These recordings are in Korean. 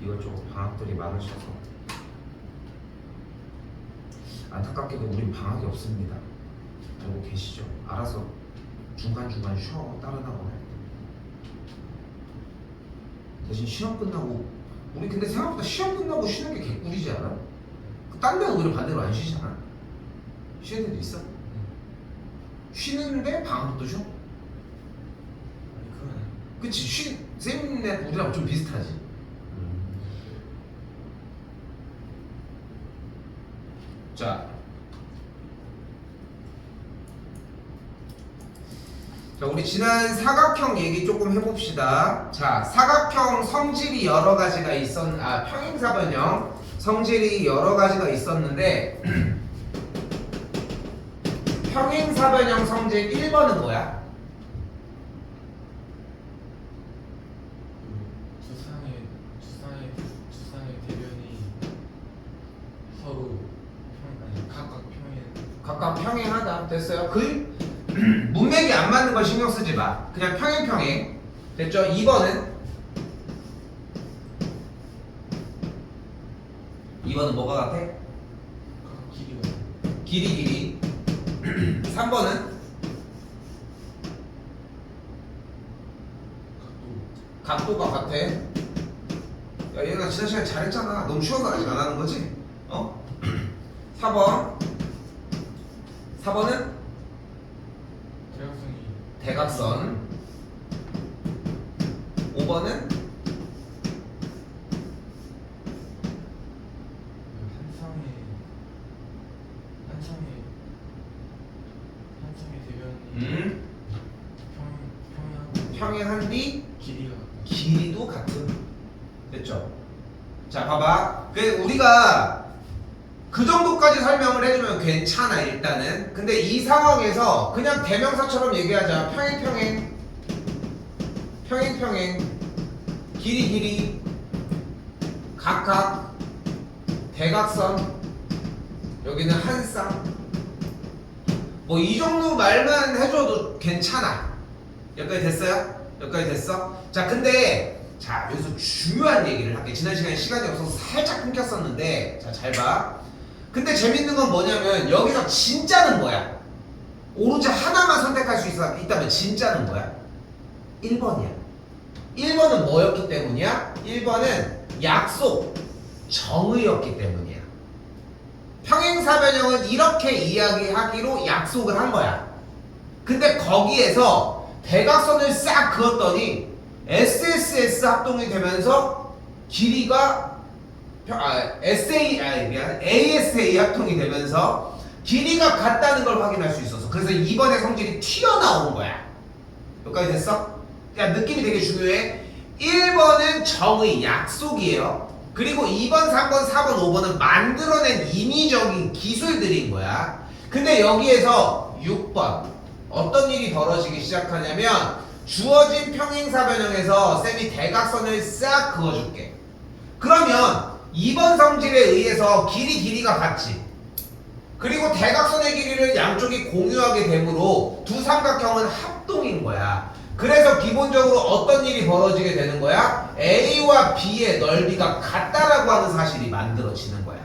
이것저것 방학들이 많으셔서 안타깝게도 우린 방학이 없습니다. 알고 계시죠? 알아서 중간중간 쉬어 따르나거나 대신 시험 끝나고 우리 근데 생각보다 시험 끝나고 쉬는 게 개꿀이지 않아? 딴 데는 오히려 반대로 안 쉬잖아. 쉬는 데도 있어? 쉬는데 방학도 쉬어? 아니 그건 아니야. 그치 쌤네 우리랑 좀 비슷하지. 자, 우리 지난 사각형 얘기 조금 해봅시다. 자, 사각형 성질이 여러 가지가 평행사변형 성질이 여러 가지가 있었는데 평행사변형 성질 1번은 뭐야? 주상의 대변이 서로 각각 평행하다. 됐어요? 문맥이 안 맞는 걸 신경 쓰지 마. 그냥 평행. 됐죠? 2번은 뭐가 같아? 각각 길이가 길이. 3번은 각도가 같아. 야, 얘가 지난 시간에 잘했잖아. 너무 쉬워서 아직 안 하는 거지? 4번은 대각선. 5번은 한상의 대변이 평행한 뒤 길이가 길이도 같은. 됐죠? 자, 봐봐. 우리가 그 정도까지 설명을 해주면 괜찮아 일단은. 근데 이 상황에서 그냥 대명사처럼 얘기하자. 평행 길이 각각 대각선 여기는 한 쌍. 뭐 이 정도 말만 해줘도 괜찮아. 여기까지 됐어요? 여기까지 됐어? 자, 근데 여기서 중요한 얘기를 할게. 지난 시간에 시간이 없어서 살짝 끊겼었는데 자, 잘 봐. 근데 재밌는 건 뭐냐면 여기서 진짜는 뭐야? 오로지 하나만 선택할 수 있다면 진짜는 뭐야? 1번이야. 1번은 뭐였기 때문이야? 1번은 약속, 정의였기 때문이야. 평행사변형은 이렇게 이야기하기로 약속을 한 거야. 근데 거기에서 대각선을 싹 그었더니 SSS 합동이 되면서 길이가 ASA 합동이 되면서 길이가 같다는 걸 확인할 수 있었어. 그래서 2번의 성질이 튀어나온 거야. 여기까지 됐어? 그러니까 느낌이 되게 중요해. 1번은 정의, 약속이에요. 그리고 2번, 3번, 4번, 5번은 만들어낸 인위적인 기술들인 거야. 근데 여기에서 6번 어떤 일이 벌어지기 시작하냐면 주어진 평행사변형에서 쌤이 대각선을 싹 그어줄게. 그러면 2번 성질에 의해서 길이가 같지. 그리고 대각선의 길이를 양쪽이 공유하게 되므로 두 삼각형은 합동인 거야. 그래서 기본적으로 어떤 일이 벌어지게 되는 거야? A와 B의 넓이가 같다라고 하는 사실이 만들어지는 거야.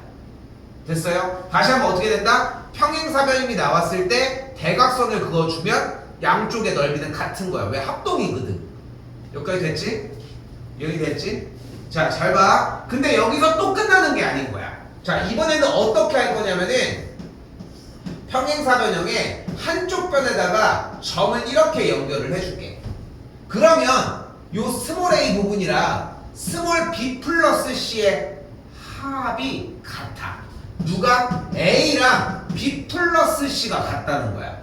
됐어요? 다시 한번 어떻게 된다? 평행사변형이 나왔을 때 대각선을 그어주면 양쪽의 넓이는 같은 거야. 왜? 합동이거든. 여기까지 됐지? 여기 됐지? 자, 잘 봐. 근데 여기서 또 끝나는 게 아닌 거야. 자, 이번에는 어떻게 할 거냐면은 평행사변형의 한쪽 변에다가 점을 이렇게 연결을 해줄게. 그러면 요 스몰 a 부분이랑 스몰 b 플러스 c의 합이 같아. 누가? a랑 b 플러스 c가 같다는 거야.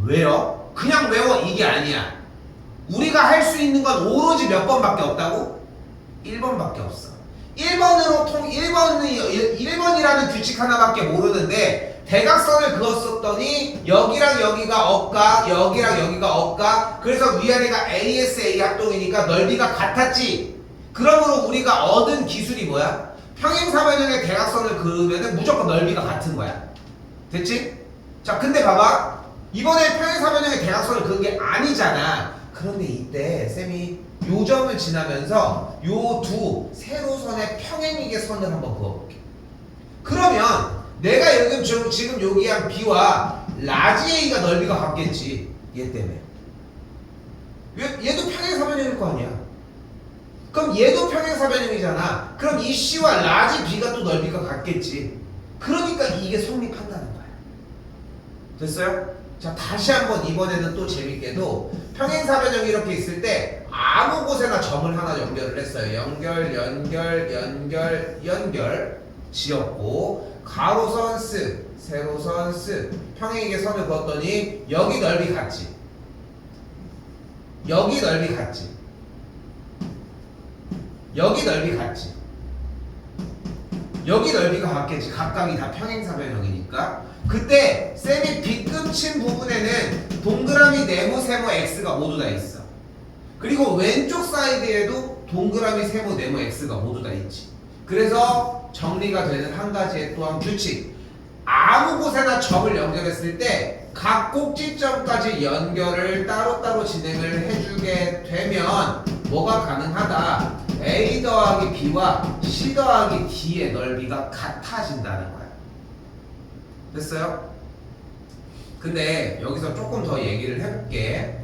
왜요? 그냥 외워 이게 아니야. 우리가 할 수 있는 건 오로지 몇 번밖에 없다고? 1번밖에 없어. 1번이라는 규칙 하나밖에 모르는데 대각선을 그었었더니 여기랑 여기가 억가, 여기랑 여기가 억가. 그래서 위아래가 ASA 합동이니까 넓이가 같았지. 그러므로 우리가 얻은 기술이 뭐야? 평행사변형의 대각선을 그으면 무조건 넓이가 같은 거야. 됐지? 자, 근데 봐봐. 이번에 평행사변형의 대각선을 그은 게 아니잖아. 그런데 이때 쌤이 요 점을 지나면서 요 두 세로선의 평행이게 선을 한번 그어볼게. 그러면 내가 지금 여기한 B와 라지 A가 넓이가 같겠지. 얘 때문에. 얘도 평행사변형일 거 아니야. 그럼 얘도 평행사변형이잖아. 그럼 이 C와 라지 B가 또 넓이가 같겠지. 그러니까 이게 성립한다는 거야. 됐어요? 자, 다시 한번 이번에는 또 재밌게도 평행사변형이 이렇게 있을 때 아무 곳에나 점을 하나 연결을 했어요. 연결 지었고 가로선 스, 세로선 스, 평행이게 선을 그었더니 여기 넓이 같지. 여기 넓이 같지. 여기 넓이 같지. 여기 넓이가 같겠지. 각각이 다 평행사변형이니까. 그때 쌤이 빗금친 부분에는 동그라미 네모 세모 x가 모두 다 있어. 그리고 왼쪽 사이드에도 동그라미 세모 네모 x가 모두 다 있지. 그래서 정리가 되는 한 가지의 또한 규칙. 아무 곳에나 점을 연결했을 때 각 꼭지점까지 연결을 따로따로 진행을 해주게 되면 뭐가 가능하다? A 더하기 B와 C 더하기 D의 넓이가 같아진다는 거야. 됐어요? 근데 여기서 조금 더 얘기를 해볼게.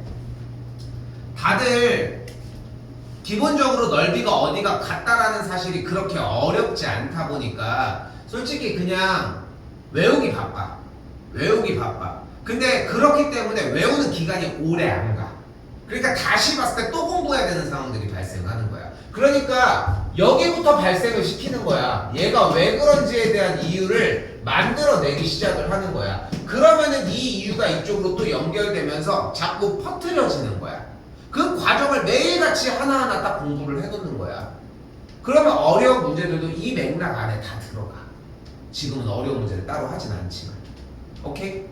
다들 기본적으로 넓이가 어디가 같다라는 사실이 그렇게 어렵지 않다 보니까 솔직히 그냥 외우기 바빠. 근데 그렇기 때문에 외우는 기간이 오래 안 가. 그러니까 다시 봤을 때 또 공부해야 되는 상황들이 발생하는 거야. 그러니까 여기부터 발생을 시키는 거야. 얘가 왜 그런지에 대한 이유를 만들어내기 시작을 하는 거야. 그러면은 이 이유가 이쪽으로 또 연결되면서 자꾸 퍼뜨려지는 거야. 그 과정을 매일같이 하나하나 딱 공부를 해놓는 거야. 그러면 어려운 문제들도 이 맥락 안에 다 들어가. 지금은 어려운 문제를 따로 하진 않지만. 오케이?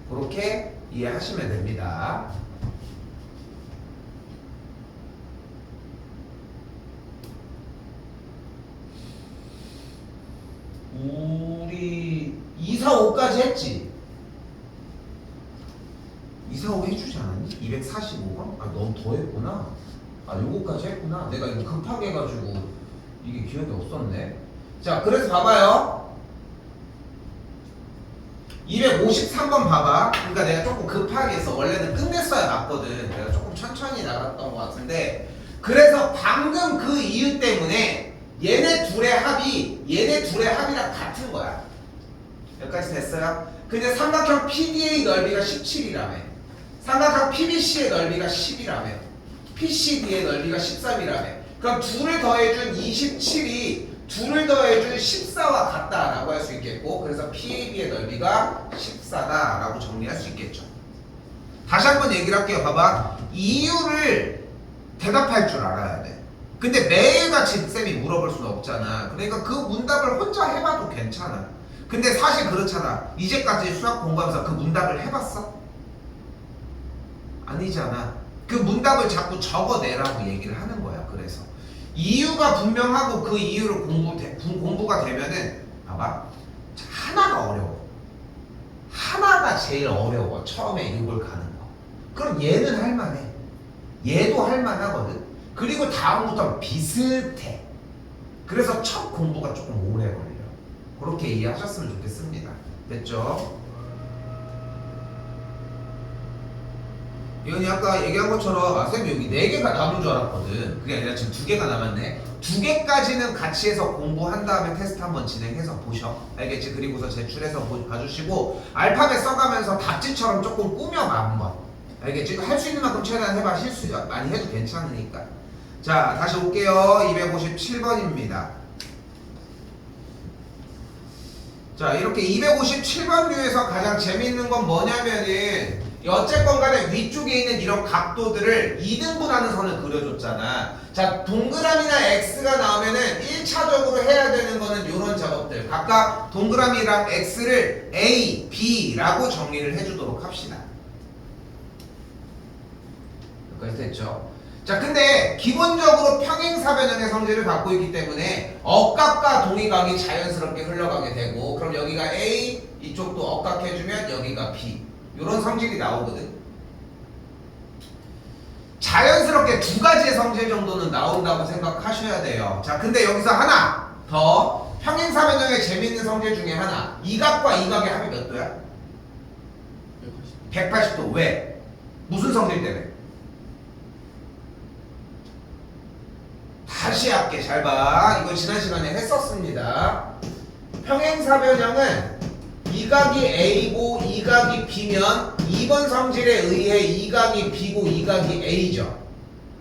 그렇게 이해하시면 됩니다. 우리 2, 4, 5까지 했지? 2, 4, 5 해주지 않았니? 245번? 아, 너무 더 했구나. 아, 요거까지 했구나. 내가 이거 급하게 해가지고 이게 기억이 없었네. 자, 그래서 봐봐요. 253번 봐봐. 그러니까 내가 조금 급하게 했어. 원래는 끝냈어야 맞거든. 내가 조금 천천히 나갔던 것 같은데. 그래서 방금 그 이유 때문에 얘네 둘의 합이랑 같은 거야. 여기까지 됐어요? 근데 삼각형 PD의 넓이가 17이라며. 삼각형 PBC의 넓이가 10이라며. PCD의 넓이가 13이라며. 그럼 둘을 더해준 27이 둘을 더해준 14와 같다라고 할 수 있겠고, 그래서 PAB의 넓이가 14다라고 정리할 수 있겠죠. 다시 한번 얘기를 할게요. 봐봐. 이유를 대답할 줄 알아야 돼. 근데 매일같이 쌤이 물어볼 수는 없잖아. 그러니까 그 문답을 혼자 해봐도 괜찮아. 근데 사실 그렇잖아. 이제까지 수학 공부하면서 그 문답을 해봤어? 아니잖아. 그 문답을 자꾸 적어내라고 얘기를 하는 거야. 그래서 이유가 분명하고 그 이유로 공부가 되면은 봐봐. 하나가 어려워. 하나가 제일 어려워. 처음에 이걸 가는 거. 그럼 얘는 할만해. 얘도 할만하거든. 그리고 다음부터는 비슷해. 그래서 첫 공부가 조금 오래 걸려. 그렇게 이해하셨으면 좋겠습니다. 됐죠? 이건 아까 얘기한 것처럼 쌤이 여기 4개가 남은 줄 알았거든. 그게 아니라 지금 2개가 남았네. 2개까지는 같이 해서 공부한 다음에 테스트 한번 진행해서 보셔. 알겠지? 그리고서 제출해서 봐주시고 알파벳 써가면서 답지처럼 조금 꾸며봐 한번. 알겠지? 할 수 있는 만큼 최대한 해봐. 실수 많이 해도 괜찮으니까. 자, 다시 올게요. 257번입니다. 자, 이렇게 257번류에서 가장 재밌는 건 뭐냐면은 어쨌건 간에 위쪽에 있는 이런 각도들을 2등분하는 선을 그려줬잖아. 자, 동그라미나 X가 나오면은 1차적으로 해야 되는 거는 이런 작업들. 각각 동그라미랑 X를 A, B라고 정리를 해주도록 합시다. 여기까지 됐죠? 자, 근데 기본적으로 평행사변형의 성질을 갖고 있기 때문에 억각과 동의각이 자연스럽게 흘러가게 되고, 그럼 여기가 A, 이쪽도 억각해주면 여기가 B. 이런 성질이 나오거든. 자연스럽게 두 가지의 성질 정도는 나온다고 생각하셔야 돼요. 자, 근데 여기서 하나 더 평행사변형의 재미있는 성질 중에 하나. 이 각과 이 각의 합이 몇 도야? 180. 180도. 왜? 무슨 성질 때문에? 다시 할게. 잘 봐. 이거 지난 시간에 했었습니다. 평행사변형은 이 각이 A고 이 각이 B면 2번 성질에 의해 이 각이 B고 이 각이 A죠.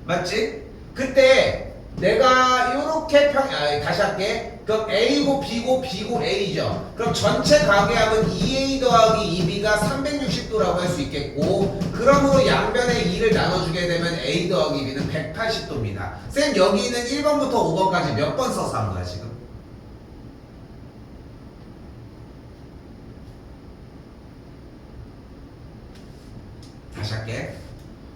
맞지? 그때 내가 이렇게 다시 할게. 그럼 A고 B고 B고 A죠. 그럼 전체 각의 합은 2A 더하기 2B가 360도라고 할 수 있겠고, 그러므로 양변에 2를 나눠주게 되면 A 더하기 B는 180도입니다. 쌤 여기 있는 1번부터 5번까지 몇 번 써서 한 거야 지금? 다시 할게.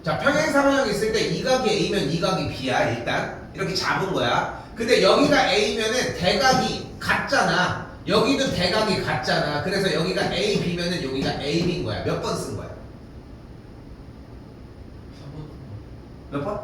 자, 평행사변형이 있을 때 이 각이 A면 이 각이 B야. 일단 이렇게 잡은 거야. 근데 여기가 A면은 대각이 같잖아. 여기도 대각이 같잖아. 그래서 여기가 A, B면은 여기가 A, B인 거야. 몇 번 쓴 거야? 3번. 몇 번?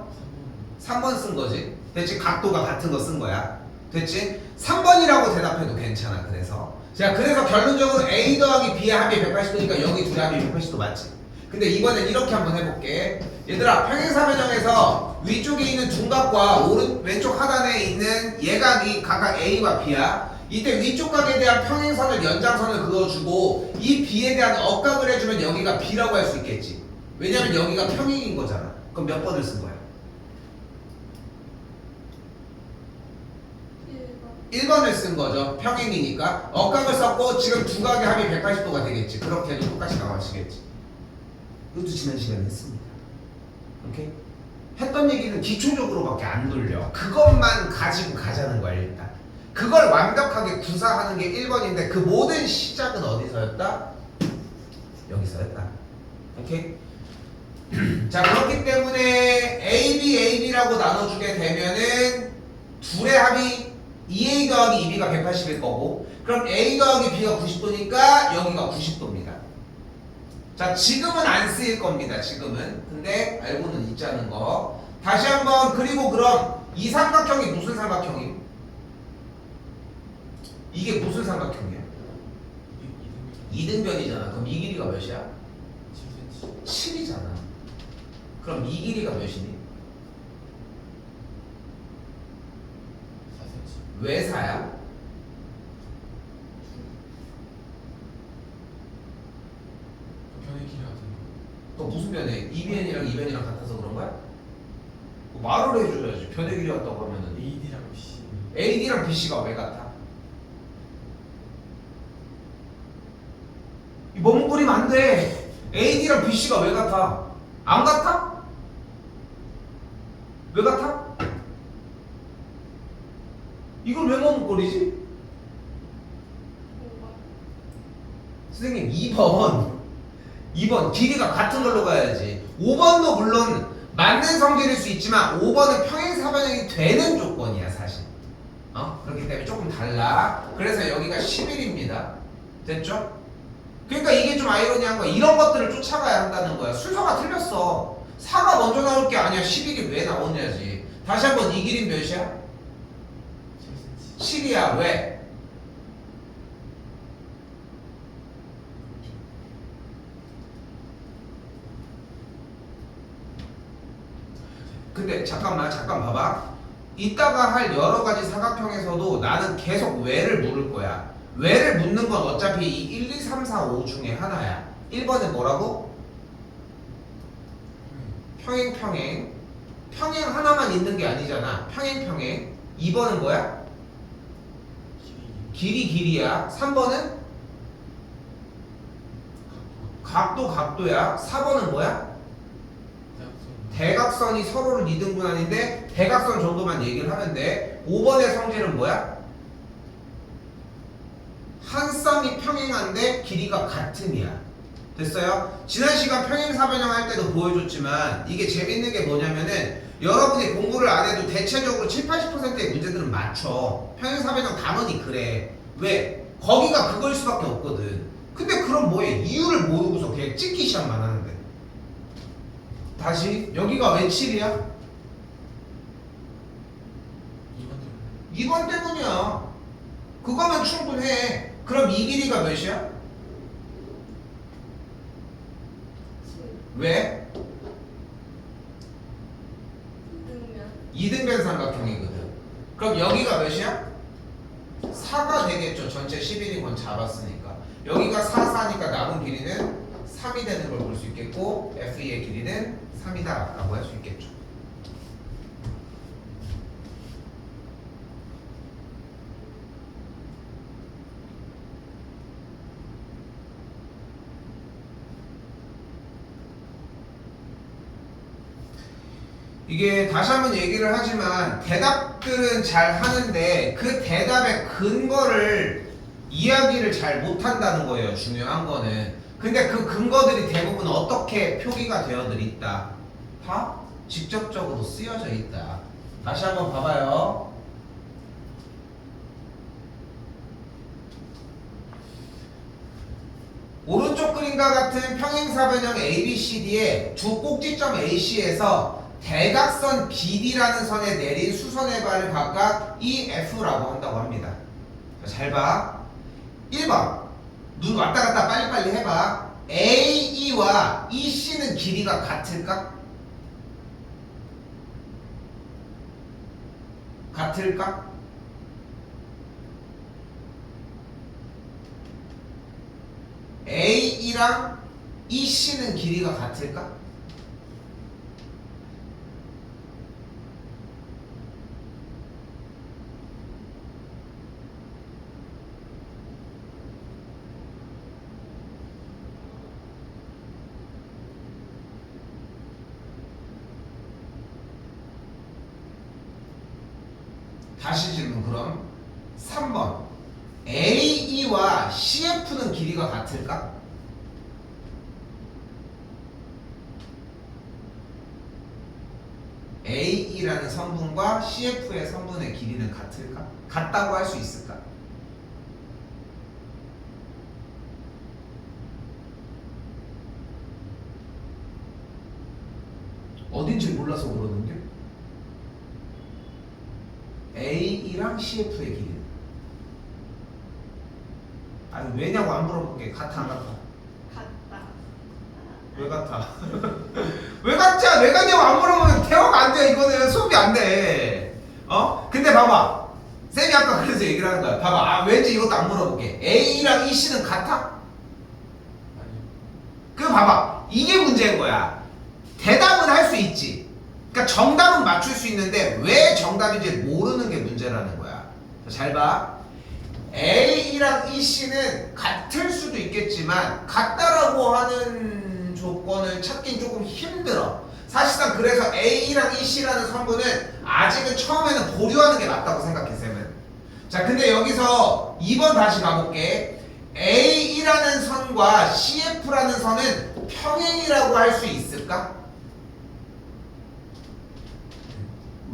3번. 3번 쓴 거지. 됐지? 각도가 같은 거 쓴 거야. 됐지? 3번이라고 대답해도 괜찮아. 그래서 자, 그래서 결론적으로 A 더하기 B의 합이 180도니까 여기 둘의 합이 180도 맞지? 근데 이번엔 이렇게 한번 해볼게. 얘들아, 평행사변형에서 위쪽에 있는 둔각과 왼쪽 하단에 있는 예각이 각각 A와 B야. 이때 위쪽 각에 대한 평행선을 연장선을 그어주고 이 B에 대한 억각을 해주면 여기가 B라고 할 수 있겠지. 왜냐면 여기가 평행인 거잖아. 그럼 몇 번을 쓴 거야? 1번을 쓴 거죠. 평행이니까. 억각을 썼고 지금 두 각의 합이 180도가 되겠지. 그렇게 해도 똑같이 나와지겠지. 이것도 지난 시간에 했습니다. 오케이? 했던 얘기는 기초적으로밖에 안 돌려. 그것만 가지고 가자는 거야 일단. 그걸 완벽하게 구사하는 게 1번인데 그 모든 시작은 어디서였다? 여기서였다. 오케이? 자, 그렇기 때문에 AB라고 나눠주게 되면은 둘의 합이 2A 더하기 2B가 180일 거고, 그럼 A 더하기 B가 90도니까 여기가 90도입니다. 자, 지금은 안 쓰일 겁니다. 지금은. 근데 알고는 있자는 거. 다시 한번. 그리고 그럼 이 삼각형이 무슨 삼각형임? 이게 무슨 삼각형이야? 이등변이잖아. 그럼 이 길이가 몇이야? 7cm. 7이잖아. 그럼 이 길이가 몇이니? 4cm. 왜 4야? 변의 길이 같은 거. 또 무슨 변에? 2변이랑 2변이랑 같아서 그런 거야? 뭐 말을 해줘야지. 변의 길이 같다고 하면은 AD랑 BC. AD랑 BC가 왜 같아? 이 머뭇거리면 안 돼. AD랑 BC가 왜 같아? 안 같아? 왜 같아? 이걸 왜 머뭇거리지? 선생님 2번 길이가 같은 걸로 가야지. 5번도 물론 맞는 성질일 수 있지만 5번은 평행사변형이 되는 조건이야 사실. 그렇기 때문에 조금 달라. 그래서 여기가 11입니다. 됐죠? 그러니까 이게 좀 아이러니한 거야. 이런 것들을 쫓아가야 한다는 거야. 순서가 틀렸어. 4가 먼저 나올 게 아니야. 11이 왜 나오냐지. 다시 한번 이 길이 몇이야? 7cm. 7이야. 왜? 근데 잠깐 봐봐. 이따가 할 여러 가지 사각형에서도 나는 계속 왜를 물을 거야. 왜를 묻는 건 어차피 이 1, 2, 3, 4, 5 중에 하나야. 1번은 뭐라고? 평행 하나만 있는 게 아니잖아. 평행 2번은 뭐야? 길이야. 3번은 각도야. 4번은 뭐야? 대각선이 서로를 이등분하는데 대각선 정도만 얘기를 하면 돼. 5번의 성질은 뭐야? 한 쌍이 평행한데 길이가 같음이야. 됐어요? 지난 시간 평행사변형 할 때도 보여줬지만 이게 재밌는 게 뭐냐면은 여러분이 공부를 안 해도 대체적으로 7, 80%의 문제들은 맞춰. 평행사변형 단원이 그래. 왜? 거기가 그걸 수밖에 없거든. 근데 그럼 뭐해? 이유를 모르고서 그냥 찍기 시작만 하는데. 다시 여기가 왜 7이야? 2번 때문에. 2번 때문이야. 그거면 충분해. 그럼 이 길이가 몇이야? 왜? 이등변 삼각형이거든. 그럼 여기가 몇이야? 4가 되겠죠. 전체 11인건 잡았으니까. 여기가 4, 4니까 남은 길이는 3이 되는 걸 볼 수 있겠고 F의 길이는 3이다 라고 할 수 있겠죠. 이게 다시 한번 얘기를 하지만 대답들은 잘 하는데 그 대답의 근거를 이야기를 잘 못한다는 거예요. 중요한 거는. 근데 그 근거들이 대부분 어떻게 표기가 되어들 있다? 다 직접적으로 쓰여져 있다. 다시 한번 봐봐요. 오른쪽 그림과 같은 평행사변형 ABCD의 두 꼭지점 AC에서 대각선 BD라는 선에 내린 수선의 발을 각각 EF라고 한다고 합니다. 잘 봐. 1번 눈 왔다 갔다 빨리빨리 해봐. AE와 EC는 길이가 같을까? 같을까? AE랑 EC는 길이가 같을까? 다시 질문 그럼 3번 AE와 CF는 길이가 같을까? AE라는 성분과 CF의 성분의 길이는 같을까? 같다고 할 수 있을까? 어딘지 몰라서 그러는데 AE랑 CF의 길이. 아니 왜냐고 안 물어볼게. 같아 안 같아? 같다. 왜 같아? 왜 같지? 왜 같냐고 안 물어보면 대화가 안 돼. 이거는 수업이 안 돼. 어? 근데 봐봐. 쌤이 아까 그래서 얘기를 하는 거야. 봐봐. 아 왠지 이것도 안 물어볼게. A랑 EC는 같아? 아니요. 그 봐봐. 이게 문제인 거야. 대답은 할 수 있지. 그러니까 정답은 맞출 수 있는데 왜 정답인지 모르는 게 문제라는 거야. 잘 봐. A랑 EC는 같을 수도 있겠지만 같다라고 하는 조건을 찾긴 조금 힘들어. 사실상 그래서 A랑 EC라는 성분은 아직은 처음에는 보류하는 게 맞다고 생각해 쌤은. 자 근데 여기서 2번 다시 가볼게. A라는 선과 CF라는 선은 평행이라고 할 수 있을까?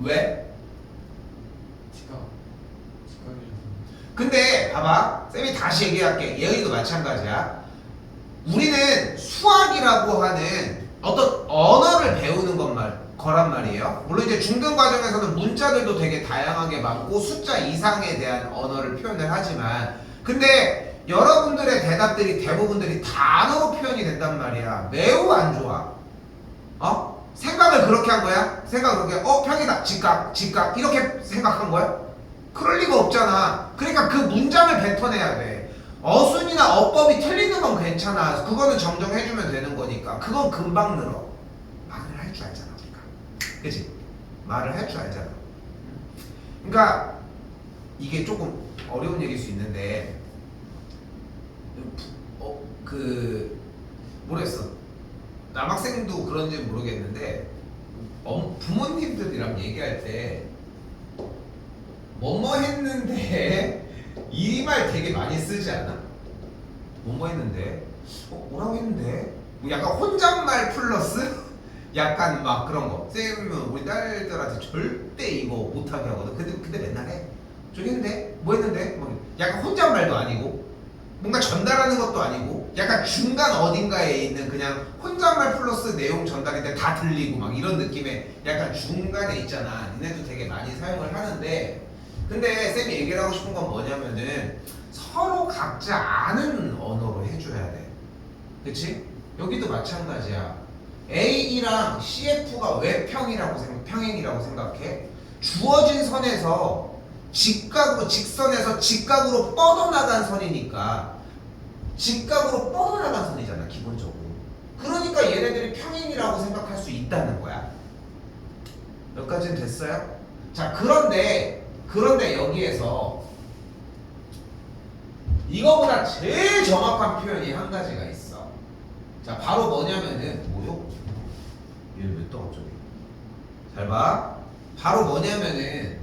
왜? 직각이라서. 근데 봐봐 쌤이 다시 얘기할게. 여기도 마찬가지야. 우리는 수학이라고 하는 어떤 언어를 배우는 거란 말이에요. 물론 이제 중등 과정에서는 문자들도 되게 다양하게 많고 숫자 이상에 대한 언어를 표현을 하지만 근데 여러분들의 대답들이 대부분들이 단어로 표현이 된단 말이야. 매우 안 좋아. 어? 생각을 그렇게 한 거야? 생각을 그렇게 평이다 직각 이렇게 생각한 거야? 그럴 리가 없잖아. 그러니까 그 문장을 뱉어내야 돼. 어순이나 어법이 틀리는 건 괜찮아. 그거는 정정해주면 되는 거니까. 그건 금방 늘어. 말을 할 줄 알잖아 우리가. 그치? 말을 할 줄 알잖아. 그러니까 이게 조금 어려운 얘기일 수 있는데 모르겠어. 남학생도 그런지 모르겠는데 부모님들이랑 얘기할 때 뭐뭐 했는데 이 말 되게 많이 쓰지 않아? 뭐뭐 했는데 뭐라고 했는데 뭐 약간 혼잣말 플러스 약간 막 그런 거. 쌤은 우리 딸들한테 절대 이거 못하게 하거든. 근데 맨날 해. 저기 했는데 뭐 했는데 뭐 약간 혼잣말도 아니고 뭔가 전달하는 것도 아니고 약간 중간 어딘가에 있는 그냥 혼잣말 플러스 내용 전달인데 다 들리고 막 이런 느낌의 약간 중간에 있잖아. 니네도 되게 많이 사용을 하는데 근데 쌤이 얘기를 하고 싶은 건 뭐냐면은 서로 각자 아는 언어로 해줘야 돼. 그치? 여기도 마찬가지야. A랑 CF가 왜 평행이라고 생각해? 주어진 선에서 직선에서 직각으로 뻗어나간 선이니까 직각으로 뻗어나간 선이잖아 기본적으로. 그러니까 얘네들이 평행이라고 생각할 수 있다는 거야. 여기까지는 됐어요? 자 그런데 여기에서 이거보다 제일 정확한 표현이 한 가지가 있어. 자 바로 뭐냐면은 뭐요? 얘는 왜 또 갑자기? 잘 봐. 바로 뭐냐면은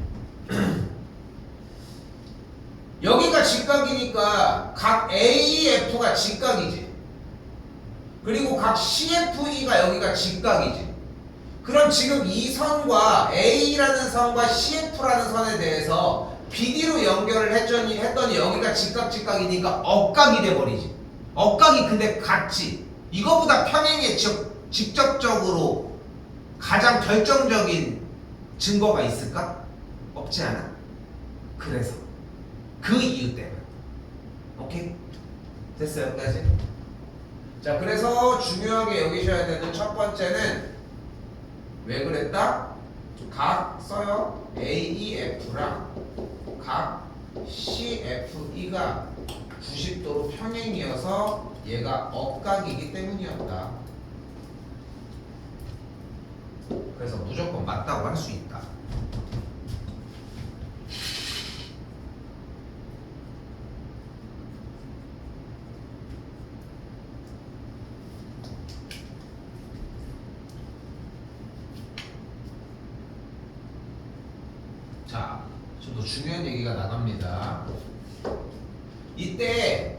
여기가 직각이니까 각 AF가 직각이지. 그리고 각 CFE가 여기가 직각이지. 그럼 지금 이 선과 A라는 선과 CF라는 선에 대해서 BD로 연결을 했더니 여기가 직각이니까 억각이 돼버리지. 억각이 근데 같지. 이거보다 평행에 직접적으로 가장 결정적인 증거가 있을까? 없지 않아. 그래서 그 이유 때문에. 오케이? 됐어요 여기까지? 자 그래서 중요하게 여기셔야 되는 첫 번째는 왜 그랬다? 각 써요. AEF랑 각 CFE가 90도로 평행이어서 얘가 억각이기 때문이었다. 그래서 무조건 맞다고 할 수 있다. 자, 좀 더 중요한 얘기가 나갑니다. 이때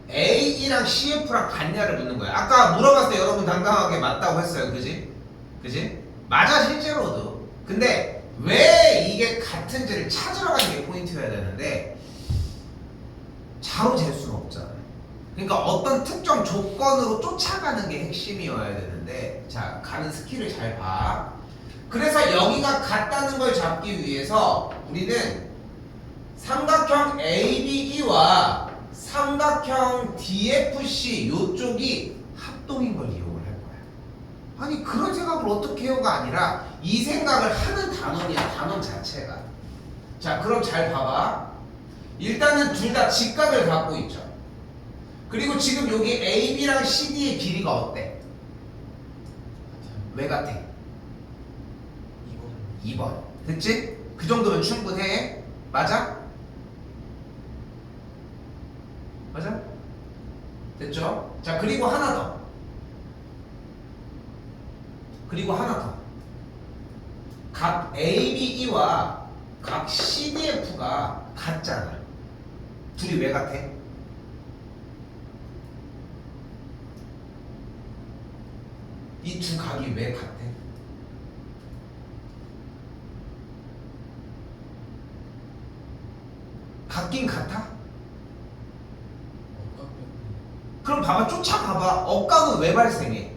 A랑 CF랑 같냐를 묻는 거야. 아까 물어봤을 때 여러분 당당하게 맞다고 했어요. 그지? 그지? 맞아 실제로도. 근데 왜 이게 같은지를 찾으러 가는 게 포인트여야 되는데 자로 잴 수는 없잖아요. 그러니까 어떤 특정 조건으로 쫓아가는 게 핵심이어야 되는데 자 가는 스킬을 잘 봐. 그래서 여기가 같다는 걸 잡기 위해서 우리는 삼각형 ABE와 삼각형 DFC 요쪽이 합동인 걸 이용을 할 거야. 아니 그런 생각을 어떻게 해요가 아니라 이 생각을 하는 단원이야. 단원 자체가. 자 그럼 잘 봐봐. 일단은 둘 다 직각을 갖고 있죠. 그리고 지금 여기 AB랑 CD의 길이가 어때? 왜 같아? 2번. 됐지? 그 정도면 충분해. 맞아? 맞아? 됐죠? 자 그리고 하나 더. 각 ABE와 각 CDF가 같잖아. 둘이 왜 같아? 이 두 각이 왜 같아? 같긴 같아? 그럼 봐봐 쫓아봐봐. 억각은 왜 발생해?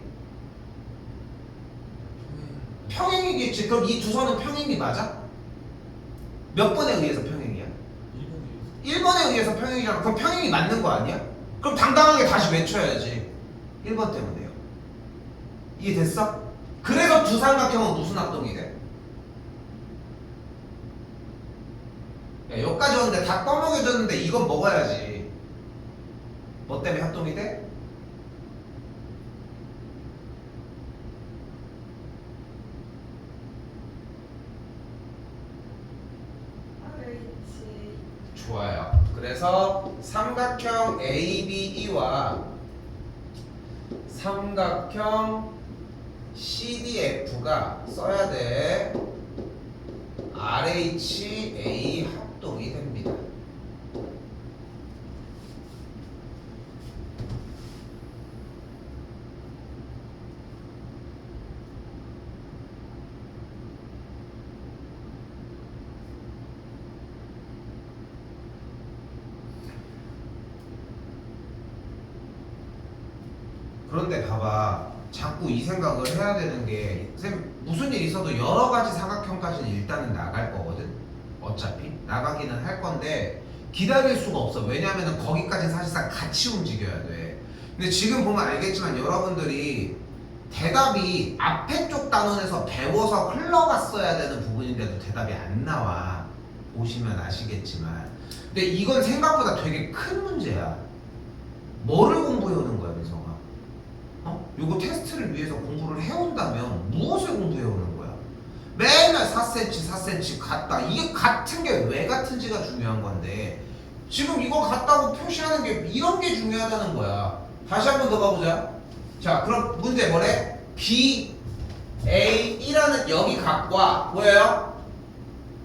평행이겠지. 그럼 이 두 선은 평행이 맞아? 몇 번에 의해서 평행이야? 1번에 의해서 평행이잖아. 그럼 평행이 맞는 거 아니야? 그럼 당당하게 다시 외쳐야지. 1번 때문에요. 이해됐어? 그래서 두 삼각형은 무슨 합동이 돼? 야, 여기까지 왔는데 다 떠먹여졌는데 이건 먹어야지. 뭐 때문에 합동이 돼? 좋아요. 그래서 삼각형 ABE와 삼각형 CDF가 써야 돼. RHA 합동이 됩니다. 그런데 봐봐. 자꾸 이 생각을 해야 되는 게, 쌤, 무슨 일 있어도 여러 가지 사각형까지는 일단은 나갈 거거든? 어차피. 나가기는 할 건데, 기다릴 수가 없어. 왜냐면은 거기까지 사실상 같이 움직여야 돼. 근데 지금 보면 알겠지만 여러분들이 대답이 앞에 쪽 단원에서 배워서 흘러갔어야 되는 부분인데도 대답이 안 나와. 보시면 아시겠지만. 근데 이건 생각보다 되게 큰 문제야. 뭐를 공부해오는 거야, 민성아? 요거 테스트를 위해서 공부를 해온다면 무엇을 공부해오는 거야? 맨날 4cm, 4cm 같다. 이게 같은 게 왜 같은지가 중요한 건데 지금 이거 같다고 표시하는 게 이런 게 중요하다는 거야. 다시 한 번 더 가보자. 자, 그럼 문제 뭐래? B, A, E라는 여기 각과 뭐예요?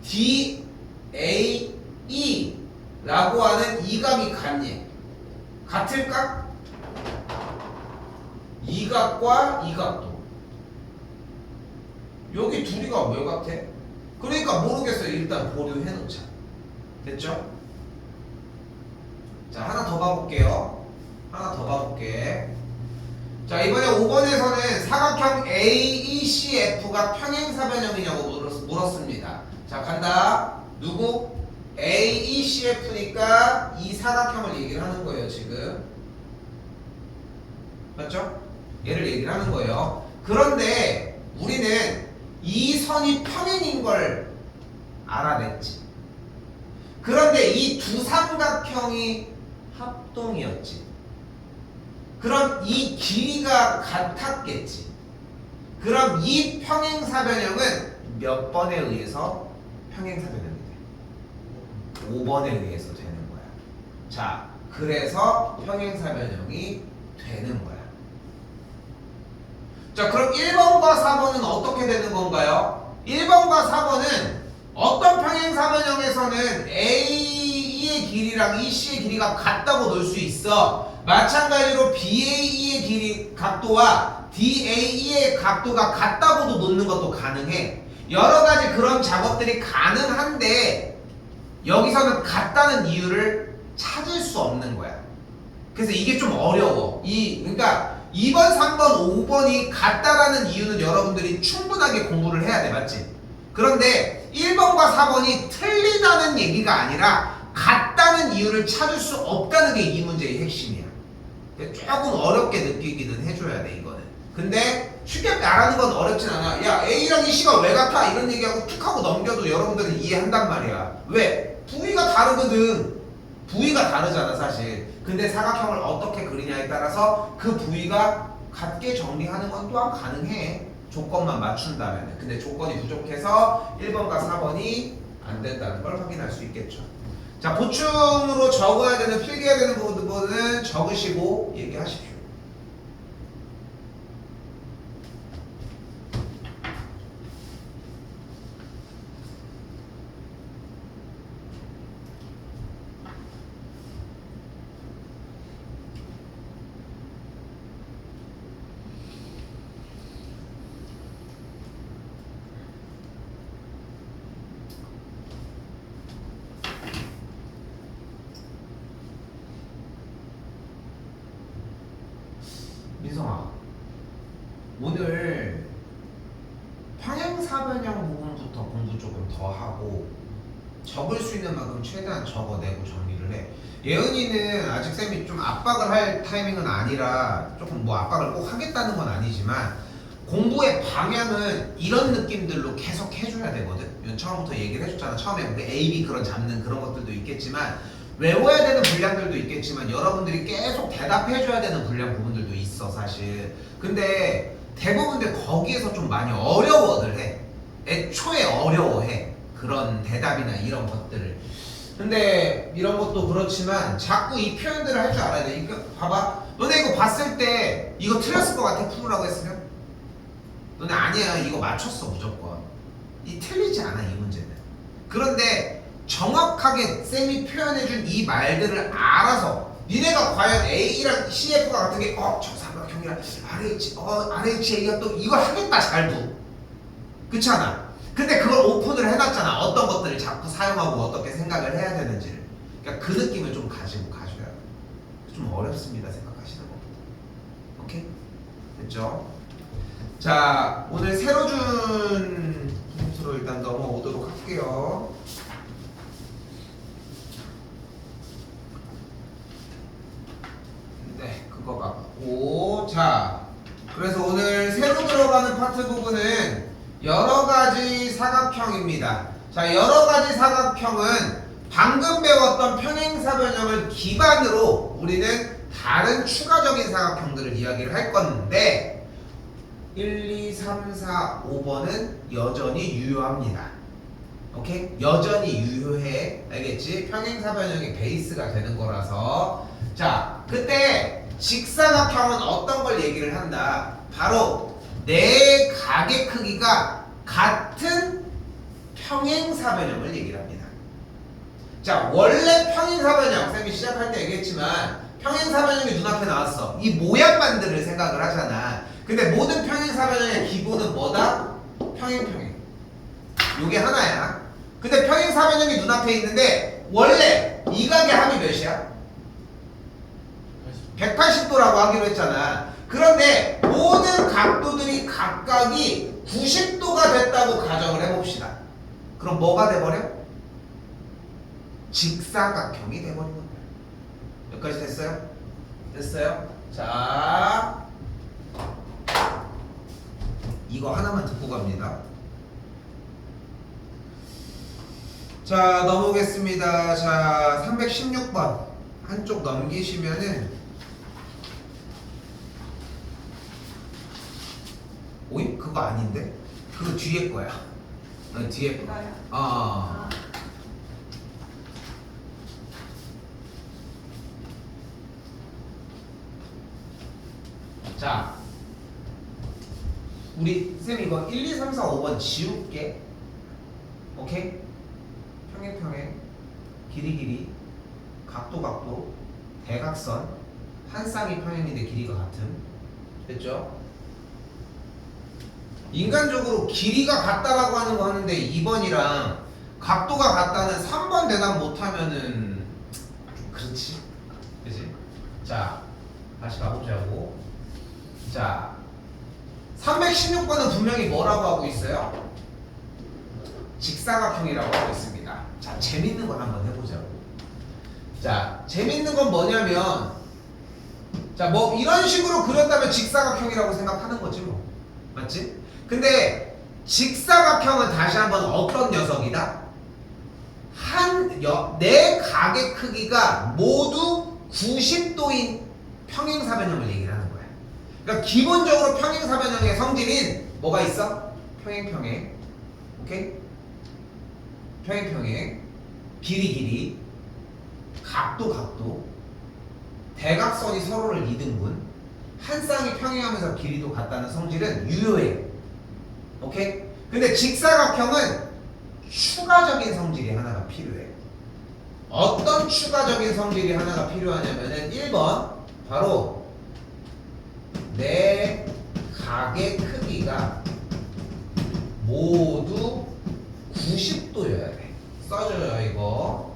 D, A, E 라고 하는 이 각이 같니? 같을까? 이 각과 이 각도 여기 둘이가 왜 같아? 그러니까 모르겠어요. 일단 보류해 놓자. 됐죠? 자, 하나 더 봐볼게요. 하나 더 봐볼게. 자, 이번에 5번에서는 사각형 AECF가 평행사변형이냐고 물었습니다. 자, 간다. 누구? AECF니까 이 사각형을 얘기를 하는 거예요, 지금. 맞죠? 얘를 얘기를 하는 거예요. 그런데 우리는 이 선이 평행인 걸 알아냈지. 그런데 이 두 삼각형이 합동이었지. 그럼 이 길이가 같았겠지. 그럼 이 평행사변형은 몇 번에 의해서 평행사변형이 돼? 5번에 의해서 되는 거야. 자, 그래서 평행사변형이 되는 거야. 자, 그럼 1번과 4번은 어떻게 되는 건가요? 1번과 4번은 어떤 평행사변형에서는 AE의 길이랑 EC의 길이가 같다고 놓을 수 있어. 마찬가지로 BAE의 길이 각도와 DAE의 각도가 같다고도 놓는 것도 가능해. 여러 가지 그런 작업들이 가능한데 여기서는 같다는 이유를 찾을 수 없는 거야. 그래서 이게 좀 어려워. 그러니까 2번, 3번, 5번이 같다라는 이유는 여러분들이 충분하게 공부를 해야 돼. 맞지? 그런데 1번과 4번이 틀리다는 얘기가 아니라 같다는 이유를 찾을 수 없다는 게 이 문제의 핵심이야. 조금 어렵게 느끼기는 해줘야 돼, 이거는. 근데 쉽게 말하는 건 어렵진 않아. 야, A랑 C가 왜 같아? 이런 얘기하고 툭 하고 넘겨도 여러분들은 이해한단 말이야. 왜? 부위가 다르거든. 부위가 다르잖아, 사실. 근데 사각형을 어떻게 그리냐에 따라서 그 부위가 같게 정리하는 건 또한 가능해. 조건만 맞춘다면. 근데 조건이 부족해서 1번과 4번이 안 된다는 걸 확인할 수 있겠죠. 자, 보충으로 적어야 되는, 필기해야 되는 부분은 적으시고 얘기하십시오. 민성아, 오늘 평행사변형 부분부터 공부 조금 더 하고 적을 수 있는 만큼 최대한 적어내고 정리를 해. 예은이는 아직 쌤이 좀 압박을 할 타이밍은 아니라 조금 뭐 압박을 꼭 하겠다는 건 아니지만 공부의 방향은 이런 느낌들로 계속 해줘야 되거든. 이건 처음부터 얘기를 해줬잖아. 처음에 우리 A, B 그런 잡는 그런 것들도 있겠지만 외워야 되는 분량들도 있겠지만 여러분들이 계속 대답해줘야 되는 분량 부분들도 있어, 사실. 근데 대부분들 거기에서 좀 많이 어려워들 해. 애초에 어려워해. 그런 대답이나 이런 것들을. 근데 이런 것도 그렇지만 자꾸 이 표현들을 할 줄 알아야 돼. 이거 봐봐. 너네 이거 봤을 때 이거 틀렸을 것 같아, 풀으라고 했으면? 너네 아니야, 이거 맞췄어 무조건. 이 틀리지 않아, 이 문제는. 그런데 정확하게 쌤이 표현해준 이 말들을 알아서 니네가 과연 A랑 CF가 같은 게 저 삼각형이랑 RHA가 또 이걸 하겠다, 잘도. 그렇지 않아? 근데 그걸 오픈을 해놨잖아. 어떤 것들을 자꾸 사용하고 어떻게 생각을 해야 되는지를. 그러니까 그 느낌을 좀 가지고 가셔야 돼. 좀 어렵습니다, 생각하시는 것보다. 오케이? 됐죠? 자, 오늘 새로 준 힌트로 일단 넘어오도록 할게요. 네, 그거 맞고. 자, 그래서 오늘 새로 들어가는 파트 부분은 여러 가지 사각형입니다. 자, 여러 가지 사각형은 방금 배웠던 평행사변형을 기반으로 우리는 다른 추가적인 사각형들을 이야기를 할 건데 1, 2, 3, 4, 5번은 여전히 유효합니다. 오케이? 여전히 유효해. 알겠지? 평행사변형이 베이스가 되는 거라서. 자, 그때 직사각형은 어떤 걸 얘기를 한다? 바로 내 각의 크기가 같은 평행사변형을 얘기를 합니다. 자, 원래 평행사변형, 쌤이 시작할 때 얘기했지만 평행사변형이 눈앞에 나왔어. 이 모양만들을 생각을 하잖아. 근데 모든 평행사변형의 기본은 뭐다? 평행. 요게 하나야. 근데 평행사변형이 눈앞에 있는데 원래 이 각의 합이 몇이야? 180도라고 하기로 했잖아. 그런데 모든 각도들이 각각이 90도가 됐다고 가정을 해봅시다. 그럼 뭐가 돼버려? 직사각형이 돼버린 거야. 여기까지 됐어요? 됐어요? 자, 이거 하나만 듣고 갑니다. 자, 넘어오겠습니다. 자, 316번 한쪽 넘기시면은 오이? 그거 아닌데? 그거 뒤에 거야. 뒤에 거. 이거요? 자, 우리 쌤 이거 1, 2, 3, 4, 5번 지울게. 오케이? 평행, 길이, 각도, 대각선, 한 쌍이 평행인데 길이가 같음. 됐죠? 인간적으로 길이가 같다라고 하는 거 하는데 2번이랑 각도가 같다는 3번 대답 못하면은 좀 그렇지? 그치? 자, 다시 가보자고. 자, 316번은 분명히 뭐라고 하고 있어요? 직사각형이라고 하고 있습니다. 자, 재밌는 걸 한번 해보자고. 자, 재밌는 건 뭐냐면, 자, 뭐 이런 식으로 그렸다면 직사각형이라고 생각하는 거지 뭐. 맞지? 근데 직사각형은 다시 한번 어떤 녀석이다? 내 각의 크기가 모두 90도인 평행사변형을 얘기를 하는 거야. 그러니까 기본적으로 평행사변형의 성질인 뭐가 있어? 평행. 오케이? 평행. 길이. 각도. 대각선이 서로를 이등분. 한 쌍이 평행하면서 길이도 같다는 성질은 유효해. 오케이? 근데 직사각형은 추가적인 성질이 하나가 필요해. 어떤 추가적인 성질이 하나가 필요하냐면은 1번 바로 내 각의 크기가 모두 90도여야 돼. 써줘요 이거.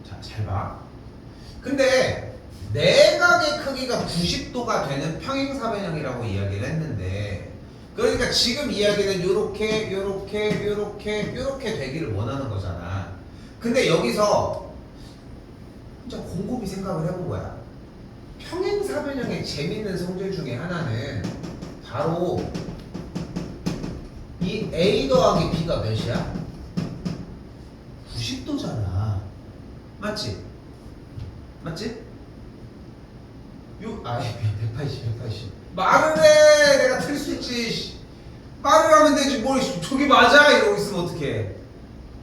자, 잘 봐. 근데 내각의 크기가 90도가 되는 평행사변형이라고 이야기를 했는데, 그러니까 지금 이야기는 요렇게 되기를 원하는 거잖아. 근데 여기서 진짜 곰곰이 생각을 해본 거야. 평행사변형의 재밌는 성질 중에 하나는 바로 이 A 더하기 B가 몇이야? 90도잖아. 맞지? 요, 180. 말을 해! 내가 틀 수 있지. 말을 하면 되지. 뭘, 저기 맞아! 이러고 있으면 어떡해.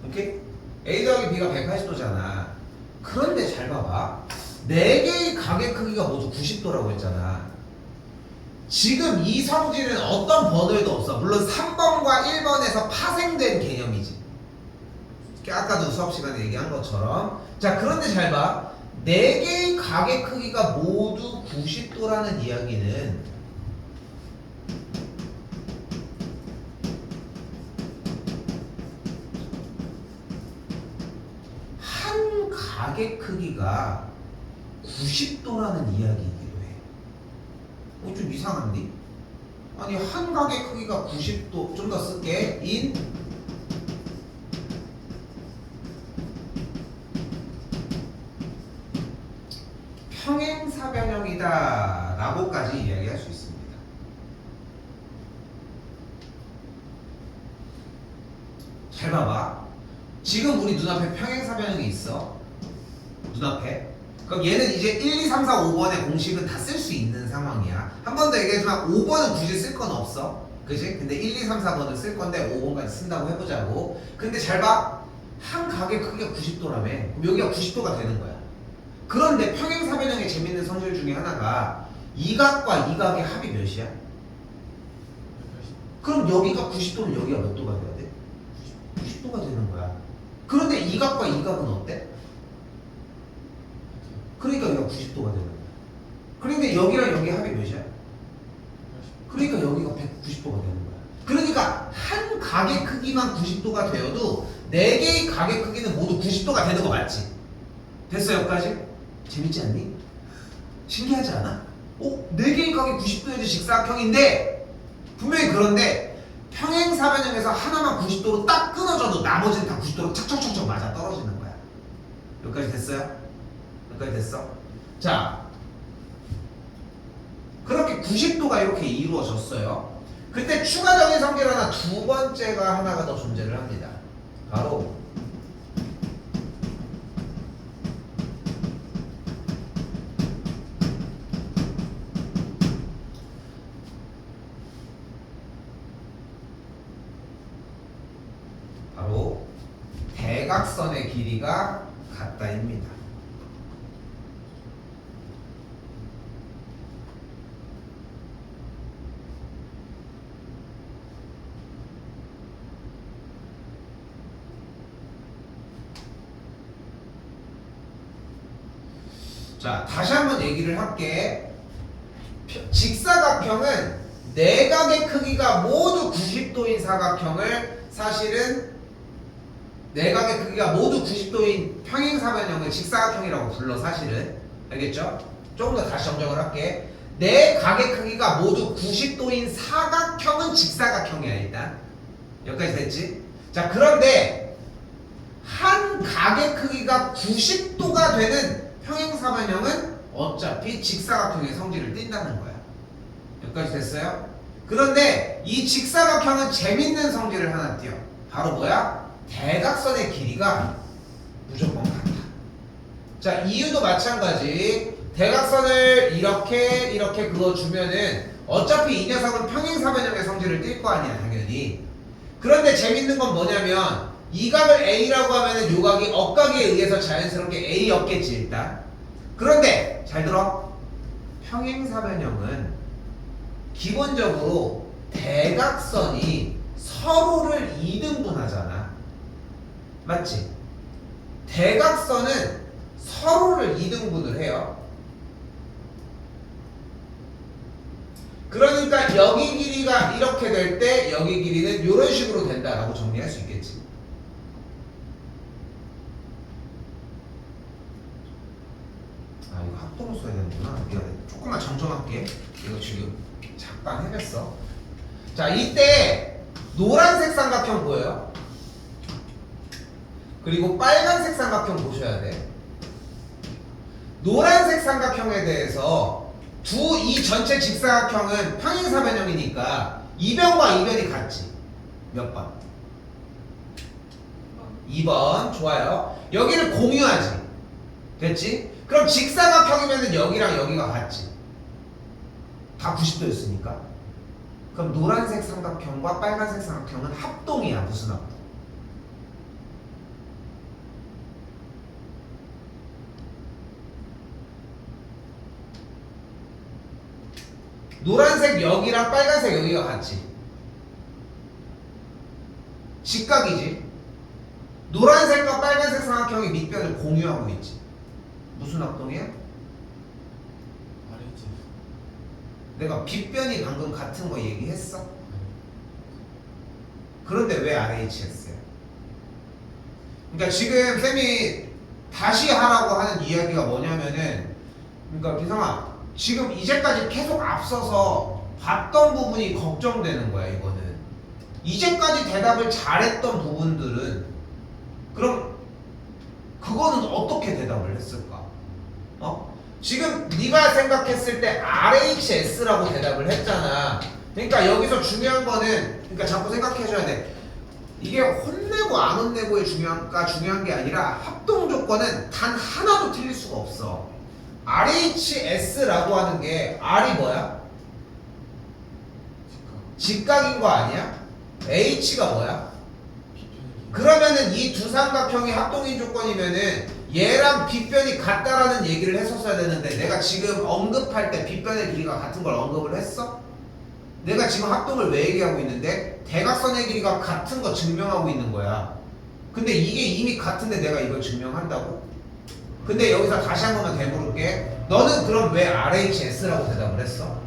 오케이? A 더하기 B가 180도잖아. 그런데 잘 봐봐. 4개의 각의 크기가 모두 90도라고 했잖아. 지금 이 성질은 어떤 번호에도 없어. 물론 3번과 1번에서 파생된 개념이지. 아까도 수업 시간에 얘기한 것처럼. 자, 그런데 잘 봐. 4개의 각의 크기가 모두 90도라는 이야기는 한 각의 크기가 90도라는 이야기이기도 해. 좀 이상한데? 아니 한 각의 크기가 90도, 좀 더 쓸게. 인 평행사변형이다 라고까지 이야기할 수 있습니다. 잘 봐봐. 지금 우리 눈앞에 평행사변형이 있어. 눈앞에. 그럼 얘는 이제 1, 2, 3, 4, 5번의 공식은 다 쓸 수 있는 상황이야. 한 번 더 얘기하지만 5번은 굳이 쓸 건 없어. 그지? 근데 1, 2, 3, 4번은 쓸 건데 5번까지 쓴다고 해보자고. 근데 잘 봐. 한 각의 크기가 90도라며. 그럼 여기가 90도가 되는 거야. 그런데 평행사변형의 재밌는 성질 중에 하나가 이 각과 이 각의 합이 몇이야? 180. 그럼 여기가 90도면 여기가 몇 도가 돼야 돼? 90도가 되는 거야. 그런데 이 각과 이 각은 어때? 그러니까 여기가 90도가 되는 거야. 그런데 여기랑 여기 합이 몇이야? 그러니까 여기가 190도가 되는 거야. 그러니까 한 각의 크기만 90도가 되어도 4개의 각의 크기는 모두 90도가 되는 거 맞지? 됐어 여기까지? 재밌지 않니? 신기하지 않아? 4개의 각이 90도여야지 직사각형인데 분명히 그런데 평행사변형에서 하나만 90도로 딱 끊어져도 나머지는 다 90도로 척척척척 맞아 떨어지는 거야. 여기까지 됐어요? 여기까지 됐어? 자, 그렇게 90도가 이렇게 이루어졌어요. 그때 추가적인 성질 하나, 두 번째가 하나가 더 존재를 합니다. 바로 대각선의 길이가 같다입니다. 자, 다시 한번 얘기를 할게. 직사각형은 내각의 크기가 모두 90도인 사각형을 사실은 내각의 크기가 모두 90도인 평행사변형을 직사각형이라고 불러 사실은. 알겠죠? 조금 더 다시 정정을 할게. 내각의 크기가 모두 90도인 사각형은 직사각형이야 일단. 여기까지 됐지? 자, 그런데 한 각의 크기가 90도가 되는 평행사변형은 어차피 직사각형의 성질을 띈다는 거야. 여기까지 됐어요? 그런데 이 직사각형은 재밌는 성질을 하나 띄어. 바로 뭐야? 대각선의 길이가 무조건 같다. 자, 이유도 마찬가지. 대각선을 이렇게 그어주면은 어차피 이 녀석은 평행사변형의 성질을 띌 거 아니야 당연히. 그런데 재밌는 건 뭐냐면 이 각을 A라고 하면은 요 각이 억각에 의해서 자연스럽게 A였겠지 일단. 그런데 잘 들어. 평행사변형은 기본적으로 대각선이 서로를 2등분하잖아. 맞지? 대각선은 서로를 2등분을 해요. 그러니까 여기 길이가 이렇게 될 때 여기 길이는 이런 식으로 된다라고 정리할 수 있겠지. 아, 이거 합동을 써야 되는구나. 미안해. 조금만 정정할게. 이거 지금 잠깐 헤맸어. 자, 이때 노란색 삼각형 보여요? 그리고 빨간색 삼각형 보셔야 돼. 노란색 삼각형에 대해서 이 전체 직사각형은 평행사변형이니까 이변과 이변이 같지. 몇 번? 2번. 좋아요. 여기를 공유하지. 됐지? 그럼 직사각형이면 여기랑 여기가 같지. 다 90도였으니까. 그럼 노란색 삼각형과 빨간색 삼각형은 합동이야. 무슨 합동? 노란색 여기랑 빨간색 여기가 같지. 직각이지. 노란색과 빨간색 삼각형이 밑변을 공유하고 있지. 무슨 합동이야? RHS. 내가 빗변이 방금 같은 거 얘기했어? 그런데 왜 RHS야? 그러니까 지금 쌤이 다시 하라고 하는 이야기가 뭐냐면은, 그러니까 비상아, 지금 이제까지 계속 앞서서 봤던 부분이 걱정되는 거야. 이거는 이제까지 대답을 잘했던 부분들은 그럼 그거는 어떻게 대답을 했을까? 지금 네가 생각했을 때 RHS라고 대답을 했잖아. 그러니까 여기서 중요한 거는, 그러니까 자꾸 생각해줘야 돼. 이게 혼내고 안 혼내고의 중요한 게 아니라 합동 조건은 단 하나도 틀릴 수가 없어. RHS라고 하는 게 R이 뭐야? 직각인 거 아니야? H가 뭐야? 그러면은 이 두 삼각형이 합동인 조건이면은 얘랑 빗변이 같다라는 얘기를 했었어야 되는데, 내가 지금 언급할 때 빗변의 길이가 같은 걸 언급을 했어? 내가 지금 합동을 왜 얘기하고 있는데 대각선의 길이가 같은 거 증명하고 있는 거야. 근데 이게 이미 같은데 내가 이걸 증명한다고? 근데 여기서 다시 한 번만 되물을게. 너는 그럼 왜 RHS라고 대답을 했어?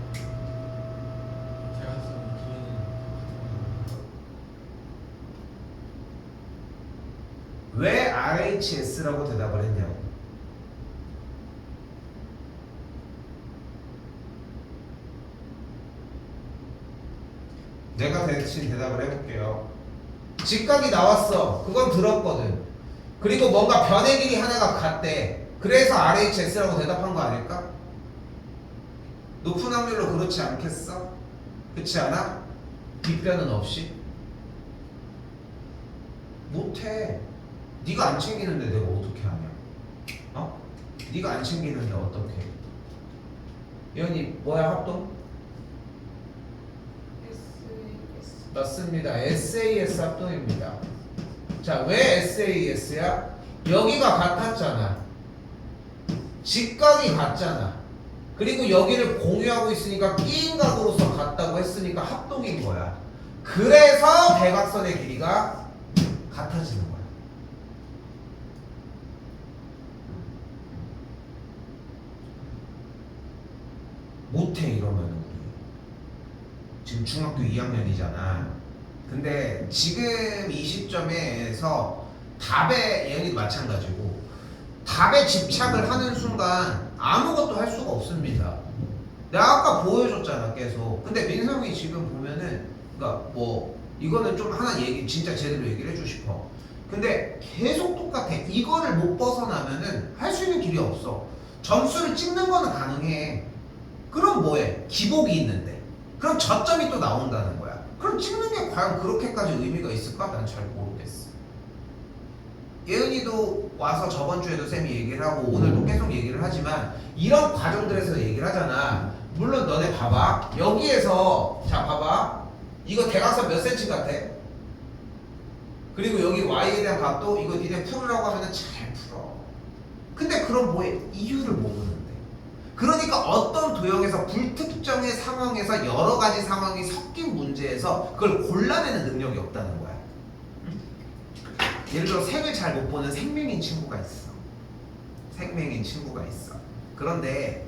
왜 RHS라고 대답을 했냐고. 내가 대신 대답을 해볼게요. 직각이 나왔어. 그건 들었거든. 그리고 뭔가 변의 길이 하나가 같대. 그래서 RHS라고 대답한 거 아닐까? 높은 확률로 그렇지 않겠어? 그렇지 않아? 빗변은 없이? 못해. 네가 안 챙기는데 내가 어떻게 하냐? 네가 안 챙기는데 어떻게? 예언이 뭐야 합동? 맞습니다. SAS 합동입니다. 자, 왜 SAS야? 여기가 같았잖아. 직각이 같잖아. 그리고 여기를 공유하고 있으니까 끼인 각으로서 같다고 했으니까 합동인 거야. 그래서 대각선의 길이가 같아지는 거야. 못해 이러면은 우리 지금 중학교 2학년이잖아. 근데 지금 이 시점에서 답에 예언이도 마찬가지고 답에 집착을 하는 순간 아무것도 할 수가 없습니다. 내가 아까 보여줬잖아 계속. 근데 민성이 지금 보면은, 그러니까 뭐 이거는 좀 하나 얘기 진짜 제대로 얘기를 해주고 싶어. 근데 계속 똑같아. 이거를 못 벗어나면은 할 수 있는 길이 없어. 점수를 찍는 거는 가능해. 그럼 뭐해? 기복이 있는데. 그럼 저점이 또 나온다는 거야. 그럼 찍는 게 과연 그렇게까지 의미가 있을까? 난 잘 모르겠어. 예은이도 와서 저번 주에도 쌤이 얘기를 하고 오늘도 계속 얘기를 하지만 이런 과정들에서 얘기를 하잖아. 물론 너네 봐봐. 여기에서 자 봐봐. 이거 대각선 몇 cm 같아? 그리고 여기 y에 대한 값도 이거 니네 풀으라고 하면 잘 풀어. 근데 그럼 뭐해? 이유를 모르는데. 그러니까 어떤 도형에서 불특정의 상황에서 여러 가지 상황이 섞인 문제에서 그걸 골라내는 능력이 없다는 거야. 예를 들어 색을 잘 못 보는 생명인 친구가 있어. 생명인 친구가 있어. 그런데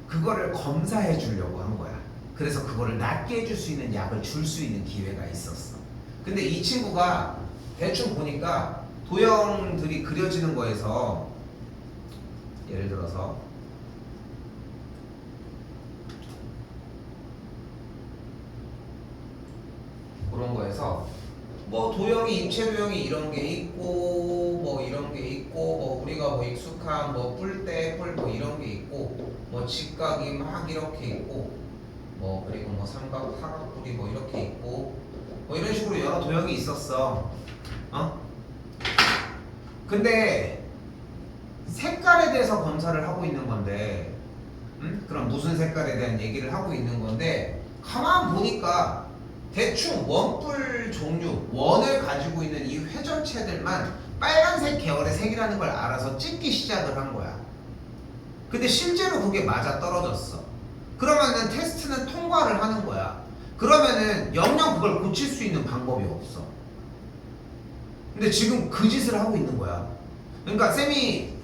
그거를 검사해 주려고 한 거야. 그래서 그거를 낫게 해줄 수 있는 약을 줄 수 있는 기회가 있었어. 근데 이 친구가 대충 보니까 도형들이 그려지는 거에서 예를 들어서 그런 거에서 뭐 도형이 입체 도형이 이런 게 있고 뭐 이런 게 있고 뭐 우리가 뭐 익숙한 뭐 뿔대 뿔 뭐 이런 게 있고 뭐 직각이 막 이렇게 있고 뭐 그리고 뭐 삼각 사각뿔이 뭐 이렇게 있고 뭐 이런 식으로 여러 도형이 있었어. 근데 색깔에 대해서 검사를 하고 있는 건데, 그럼 무슨 색깔에 대한 얘기를 하고 있는 건데, 가만 보니까 대충 원뿔 종류, 원을 가지고 있는 이 회전체들만 빨간색 계열의 색이라는 걸 알아서 찍기 시작을 한 거야. 근데 실제로 그게 맞아 떨어졌어. 그러면은 테스트는 통과를 하는 거야. 그러면은 영영 그걸 고칠 수 있는 방법이 없어. 근데 지금 그 짓을 하고 있는 거야. 그러니까 쌤이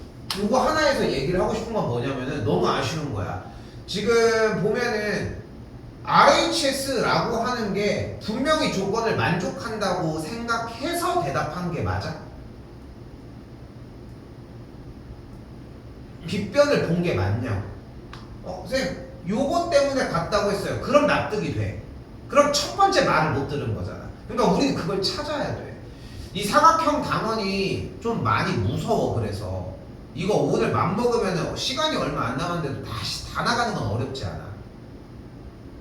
요거 하나에서 얘기를 하고 싶은 건 뭐냐면은 너무 아쉬운 거야. 지금 보면은 RHS라고 하는 게 분명히 조건을 만족한다고 생각해서 대답한 게 맞아? 빗변을 본 게 맞냐고. 선생님 요거 때문에 갔다고 했어요. 그럼 납득이 돼. 그럼 첫 번째 말을 못 들은 거잖아. 그러니까 우리는 그걸 찾아야 돼. 이 사각형 단원이 좀 많이 무서워. 그래서 이거 오늘 맘먹으면 시간이 얼마 안 남았는데도 다시 다 나가는 건 어렵지 않아.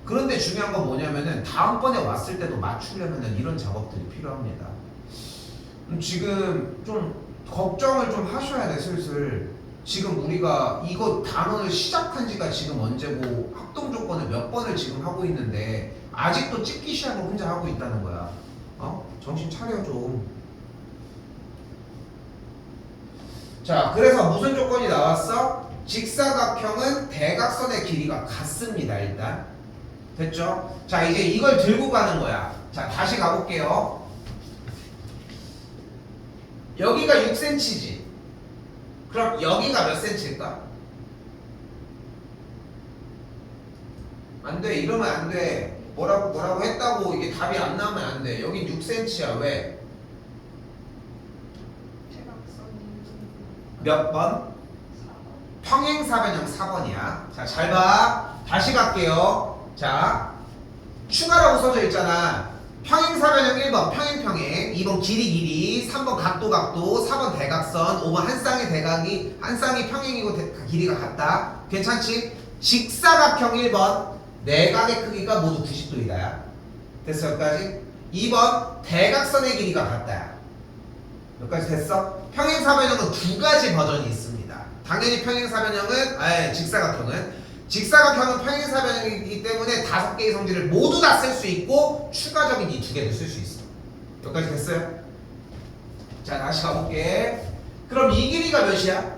그런데 중요한 건 뭐냐면은 다음번에 왔을 때도 맞추려면은 이런 작업들이 필요합니다. 지금 좀 걱정을 좀 하셔야 돼. 슬슬 지금 우리가 이거 단원을 시작한 지가 지금 언제고 합동 조건을 몇 번을 지금 하고 있는데 아직도 찍기 시합을 혼자 하고 있다는 거야. 정신 차려 좀. 자, 그래서 무슨 조건이 나왔어? 직사각형은 대각선의 길이가 같습니다. 일단 됐죠? 자, 이제 이걸 들고 가는 거야. 자, 다시 가볼게요. 여기가 6cm지. 그럼 여기가 몇 cm일까? 안 돼. 이러면 안 돼. 뭐라고 했다고 이게 답이 안 나오면 안 돼. 여긴 6cm야. 왜? 몇 번? 평행사변형 4번이야. 자, 잘 봐. 다시 갈게요. 자, 추가라고 써져 있잖아. 평행사변형 1번 평행평행, 2번 길이, 3번 각도, 4번 대각선, 5번 한 쌍이 평행이고 길이가 같다. 괜찮지? 직사각형 1번 내각의 크기가 모두 90도이다. 됐어? 여기까지? 2번 대각선의 길이가 같다. 여기까지 됐어? 평행사변형은 두 가지 버전이 있습니다. 당연히 직사각형은 평행사변형이기 때문에 5개의 성질을 모두 다 쓸 수 있고 추가적인 이 2개도 쓸 수 있어. 여기까지 됐어요? 자, 다시 가볼게. 그럼 이 길이가 몇이야?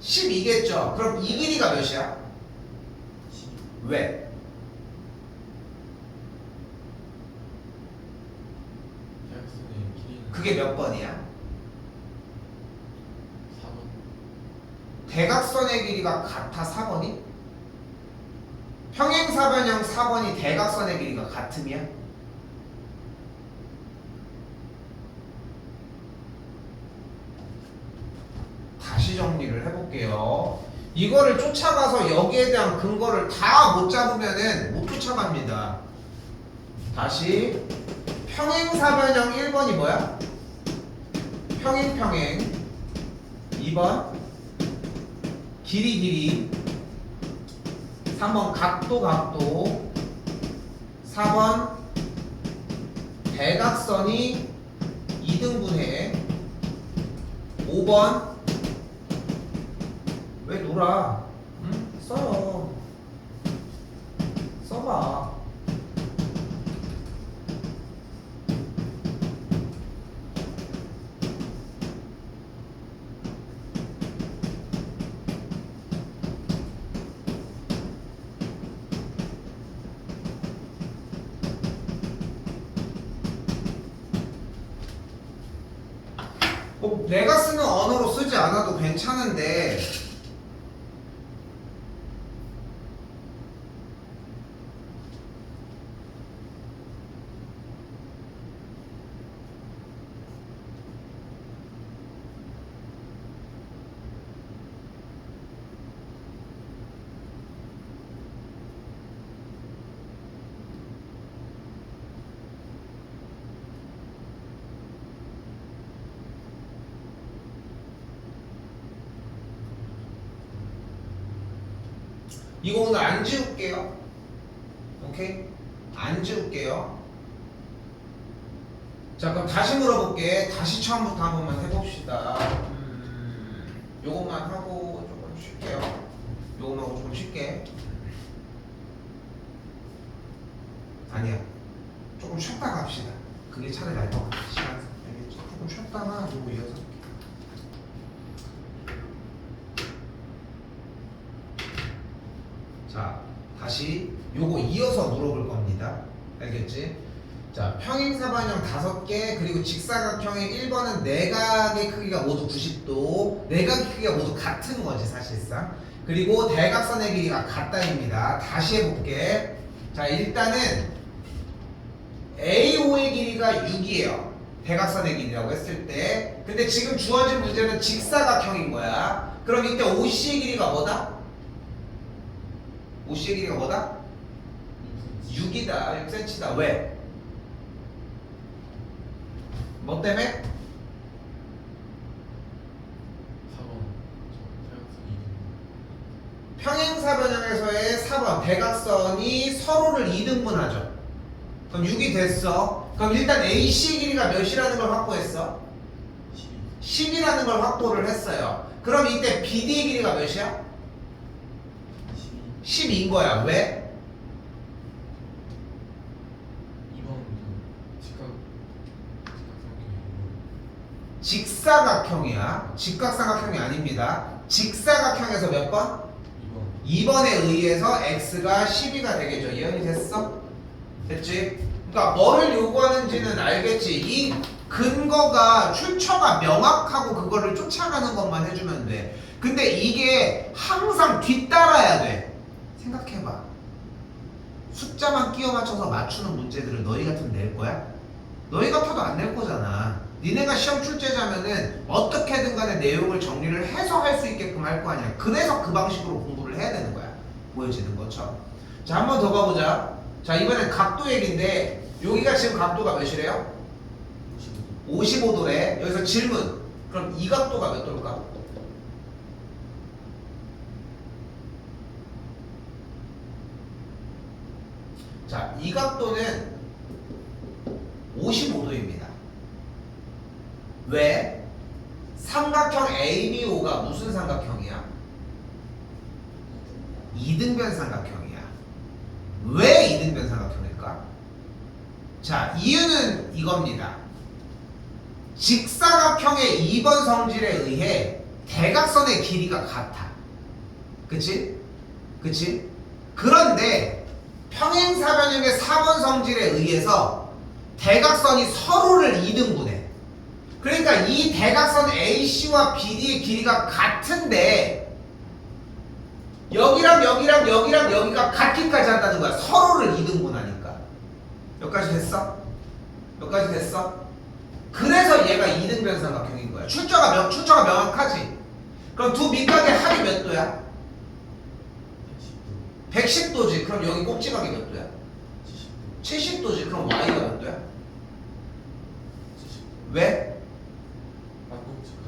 12겠죠? 그럼 이 길이가 몇이야? 왜? 대학생의 길이는 그게 몇 번이야? 4번. 대각선의 길이가 같아 4번이? 평행사변형 4번이 대각선의 길이가 같음이야? 다시 정리를 해볼게요. 이거를 쫓아가서 여기에 대한 근거를 다 못 잡으면은 못 쫓아갑니다. 다시 평행사변형 1번이 뭐야? 평행 2번 길이 3번 각도 4번 대각선이 2등분해 5번 왜 놀아? 응? 써요. 써봐. 뭐 내가 쓰는 언어로 쓰지 않아도 괜찮은데 이거 오늘 안 지울게요. 오케이? 안 지울게요. 자, 그럼 다시 물어볼게. 다시 처음부터 한 번만 해봅시다. 요것만 하고 조금 쉴게요. 요것만 하고 조금 쉴게. 아니야. 조금 쉬었다가 합시다. 그게 차라리 나을 것 같아. 시간. 알겠죠? 조금 쉬었다가 요거 이어서 할게. 자, 다시 요거 이어서 물어볼 겁니다. 알겠지? 자, 평행사변형 5개, 그리고 직사각형의 1번은 내각의 크기가 모두 90도, 내각의 크기가 모두 같은 거지 사실상. 그리고 대각선의 길이가 같다입니다. 다시 해볼게. 자, 일단은 AO의 길이가 6이에요. 대각선의 길이라고 했을 때. 근데 지금 주어진 문제는 직사각형인 거야. 그럼 이때 OC의 길이가 뭐다? OC의 길이가 뭐다? 6이다. 6cm다. 왜? 뭐 때문에? 4번 평행사변형에서의 4번 대각선이 서로를 2등분하죠. 그럼 6이 됐어. 그럼 일단 AC의 길이가 몇이라는 걸 확보했어? 10이라는 걸 확보를 했어요. 그럼 이때 BD의 길이가 몇이야? 12인 거야. 왜? 직사각형이야. 직각삼각형이 아닙니다. 직사각형에서 몇 번? 2번에 의해서 x가 12가 되겠죠. 이해이 됐어? 됐지? 그러니까 뭐를 요구하는지는 알겠지. 이 근거가 출처가 명확하고 그거를 쫓아가는 것만 해주면 돼. 근데 이게 항상 뒤따라야 돼. 생각해봐. 숫자만 끼워 맞춰서 맞추는 문제들을 너희 같으면 낼 거야? 너희 같아도 안 낼 거잖아. 니네가 시험 출제자면은 어떻게든 간에 내용을 정리를 해서 할 수 있게끔 할 거 아니야. 그래서 그 방식으로 공부를 해야 되는 거야. 보여지는 것처럼. 자, 한 번 더 가보자. 자, 이번엔 각도 얘기인데 여기가 지금 각도가 몇이래요? 55도래. 여기서 질문. 그럼 이 각도가 몇 도일까? 자, 이 각도는 55도입니다. 왜? 삼각형 ABO가 무슨 삼각형이야? 이등변 삼각형이야. 왜 이등변 삼각형일까? 자, 이유는 이겁니다. 직사각형의 2번 성질에 의해 대각선의 길이가 같아. 그치? 그치? 그런데 평행사변형의 4번 성질에 의해서 대각선이 서로를 2등분해. 그러니까 이 대각선 AC와 BD의 길이가 같은데 여기랑 여기랑 여기랑 여기가 같기까지 한다는 거야. 서로를 2등분하니까. 여기까지 됐어? 여기까지 됐어? 그래서 얘가 2등변 삼각형인 거야. 출처가 명확하지? 그럼 두 밑각의 합이 몇 도야? 110도지. 그럼 여기 꼭지각이 몇 도야? 70도지. 그럼 y가 몇 도야? 왜?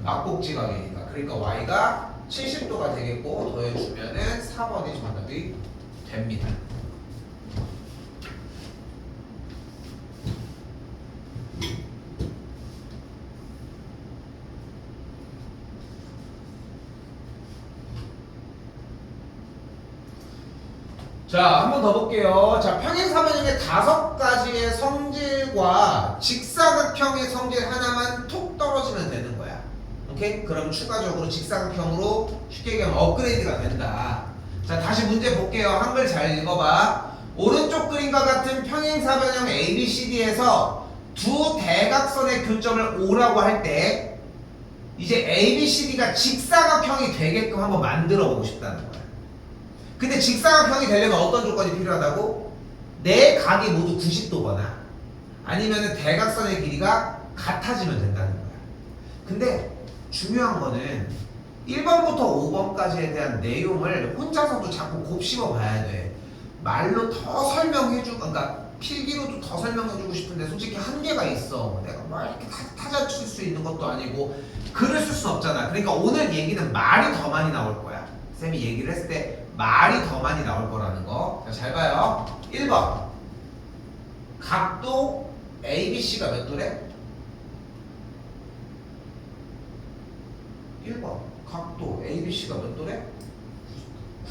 앞꼭지각이니까. 그러니까 y가 70도가 되겠고 더해주면은 4번이 정답이 됩니다. 자, 한 번 더 볼게요. 자, 평행사변형의 5가지의 성질과 직사각형의 성질 하나만 톡 떨어지면 되는 거야. 오케이? 그럼 추가적으로 직사각형으로 쉽게 얘기하면 업그레이드가 된다. 자, 다시 문제 볼게요. 한글 잘 읽어봐. 오른쪽 그림과 같은 평행사변형 ABCD에서 두 대각선의 교점을 O라고 할 때 이제 ABCD가 직사각형이 되게끔 한번 만들어 보고 싶다는 거야. 근데 직사각형이 되려면 어떤 조건이 필요하다고? 네 각이 모두 90도거나 아니면 대각선의 길이가 같아지면 된다는 거야. 근데 중요한 거는 1번부터 5번까지에 대한 내용을 혼자서도 자꾸 곱씹어 봐야 돼. 말로 더 설명해주고, 그러니까 필기로도 더 설명해주고 싶은데 솔직히 한계가 있어. 내가 막 이렇게 타자칠 수 있는 것도 아니고 글을 쓸 수 없잖아. 그러니까 오늘 얘기는 말이 더 많이 나올 거야. 쌤이 얘기를 했을 때 말이 더 많이 나올 거라는 거. 자, 잘 봐요. 1번 각도 ABC가 몇 도래? 1번 각도 ABC가 몇 도래?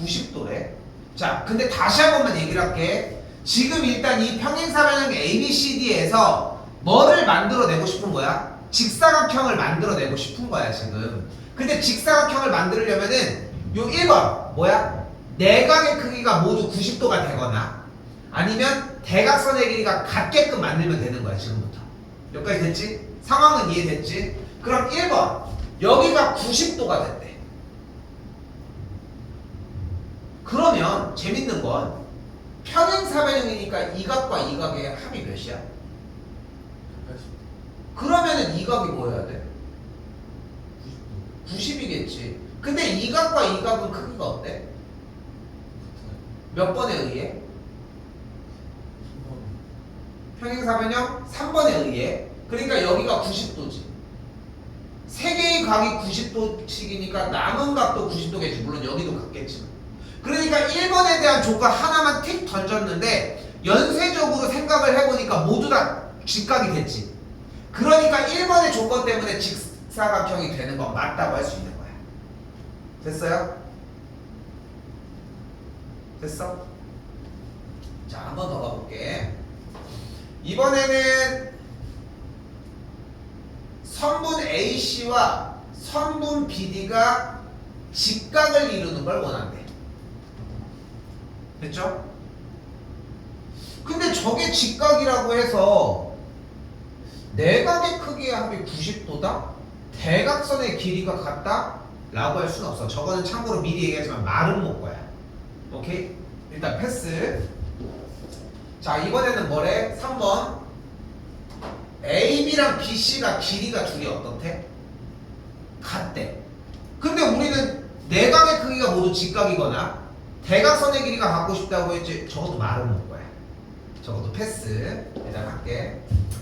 90도래. 자, 근데 다시 한 번만 얘기를 할게. 지금 일단 이 평행사변형 ABCD에서 뭐를 만들어내고 싶은 거야? 직사각형을 만들어내고 싶은 거야 지금. 근데 직사각형을 만들려면은 요 1번 뭐야? 내각의 크기가 모두 90도가 되거나 아니면 대각선의 길이가 같게끔 만들면 되는 거야 지금부터. 여기까지 됐지? 상황은 이해됐지? 그럼 1번 여기가 90도가 됐대. 그러면 재밌는 건 평행사변형이니까 이 각과 이 각의 합이 몇이야? 180. 그러면은 이 각이 뭐여야 돼? 90이겠지. 근데 이 각과 이 각은 크기가 어때? 몇 번에 의해? 평행사변형 3번에 의해. 그러니까 여기가 90도지. 세 개의 각이 90도씩이니까 남은 각도 90도겠지. 물론 여기도 같겠지만. 그러니까 1번에 대한 조건 하나만 틱 던졌는데 연쇄적으로 생각을 해보니까 모두 다 직각이 됐지. 그러니까 1번의 조건 때문에 직사각형이 되는 건 맞다고 할 수 있는 거야. 됐어요? 됐어? 자, 한 번 더 가볼게. 이번에는 선분 AC와 선분 BD가 직각을 이루는 걸 원한대. 됐죠? 근데 저게 직각이라고 해서 내각의 크기의 합이 90도다? 대각선의 길이가 같다? 라고 할 수는 없어. 저거는 참고로 미리 얘기하지만 말은 못 거야. 오케이? 일단 패스. 자, 이번에는 뭐래? 3번 AB랑 BC가 길이가 둘이 어떻대? 같대. 근데 우리는 내각의 크기가 모두 직각이거나 대각선의 길이가 갖고 싶다고 했지. 저것도 말은 못 거야. 저것도 패스. 일단 할게.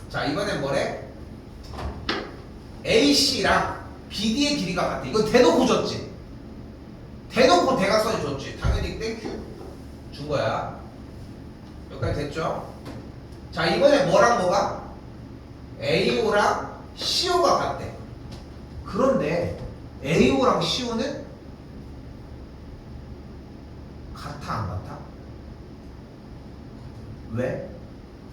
자, 이번엔 뭐래? AC랑 BD의 길이가 같대. 이건 대놓고 줬지. 대놓고 대각선이 줬지. 당연히 땡큐 준 거야. 여기까지 됐죠? 자, 이번에 뭐랑 뭐가? AO랑 CO가 같대. 그런데 AO랑 CO는 같아 안 같아? 왜?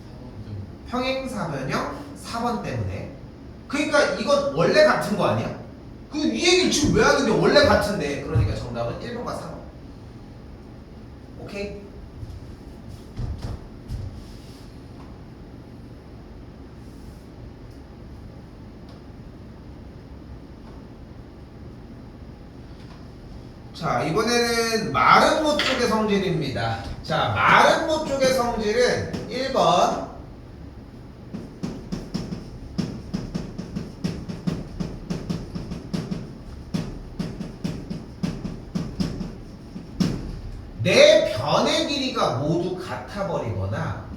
4번 때문에. 평행사변형 4번 때문에. 그러니까 이건 원래 같은 거 아니야? 그 이 얘기를 지금 왜 하는데 원래 같은데. 그러니까 정답은 1번과 3번. 오케이? 자, 이번에는 마름모 쪽의 성질입니다. 자, 마름모 쪽의 성질은 1번 네 변의 길이가 모두 같아 버리거나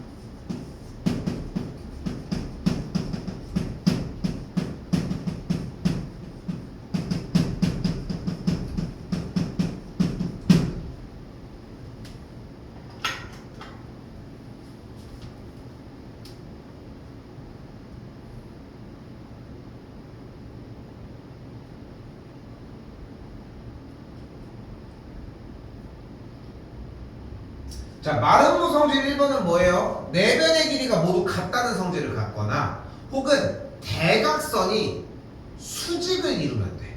자, 마름모 성질 1번은 뭐예요? 네 변의 길이가 모두 같다는 성질을 갖거나 혹은 대각선이 수직을 이루면 돼.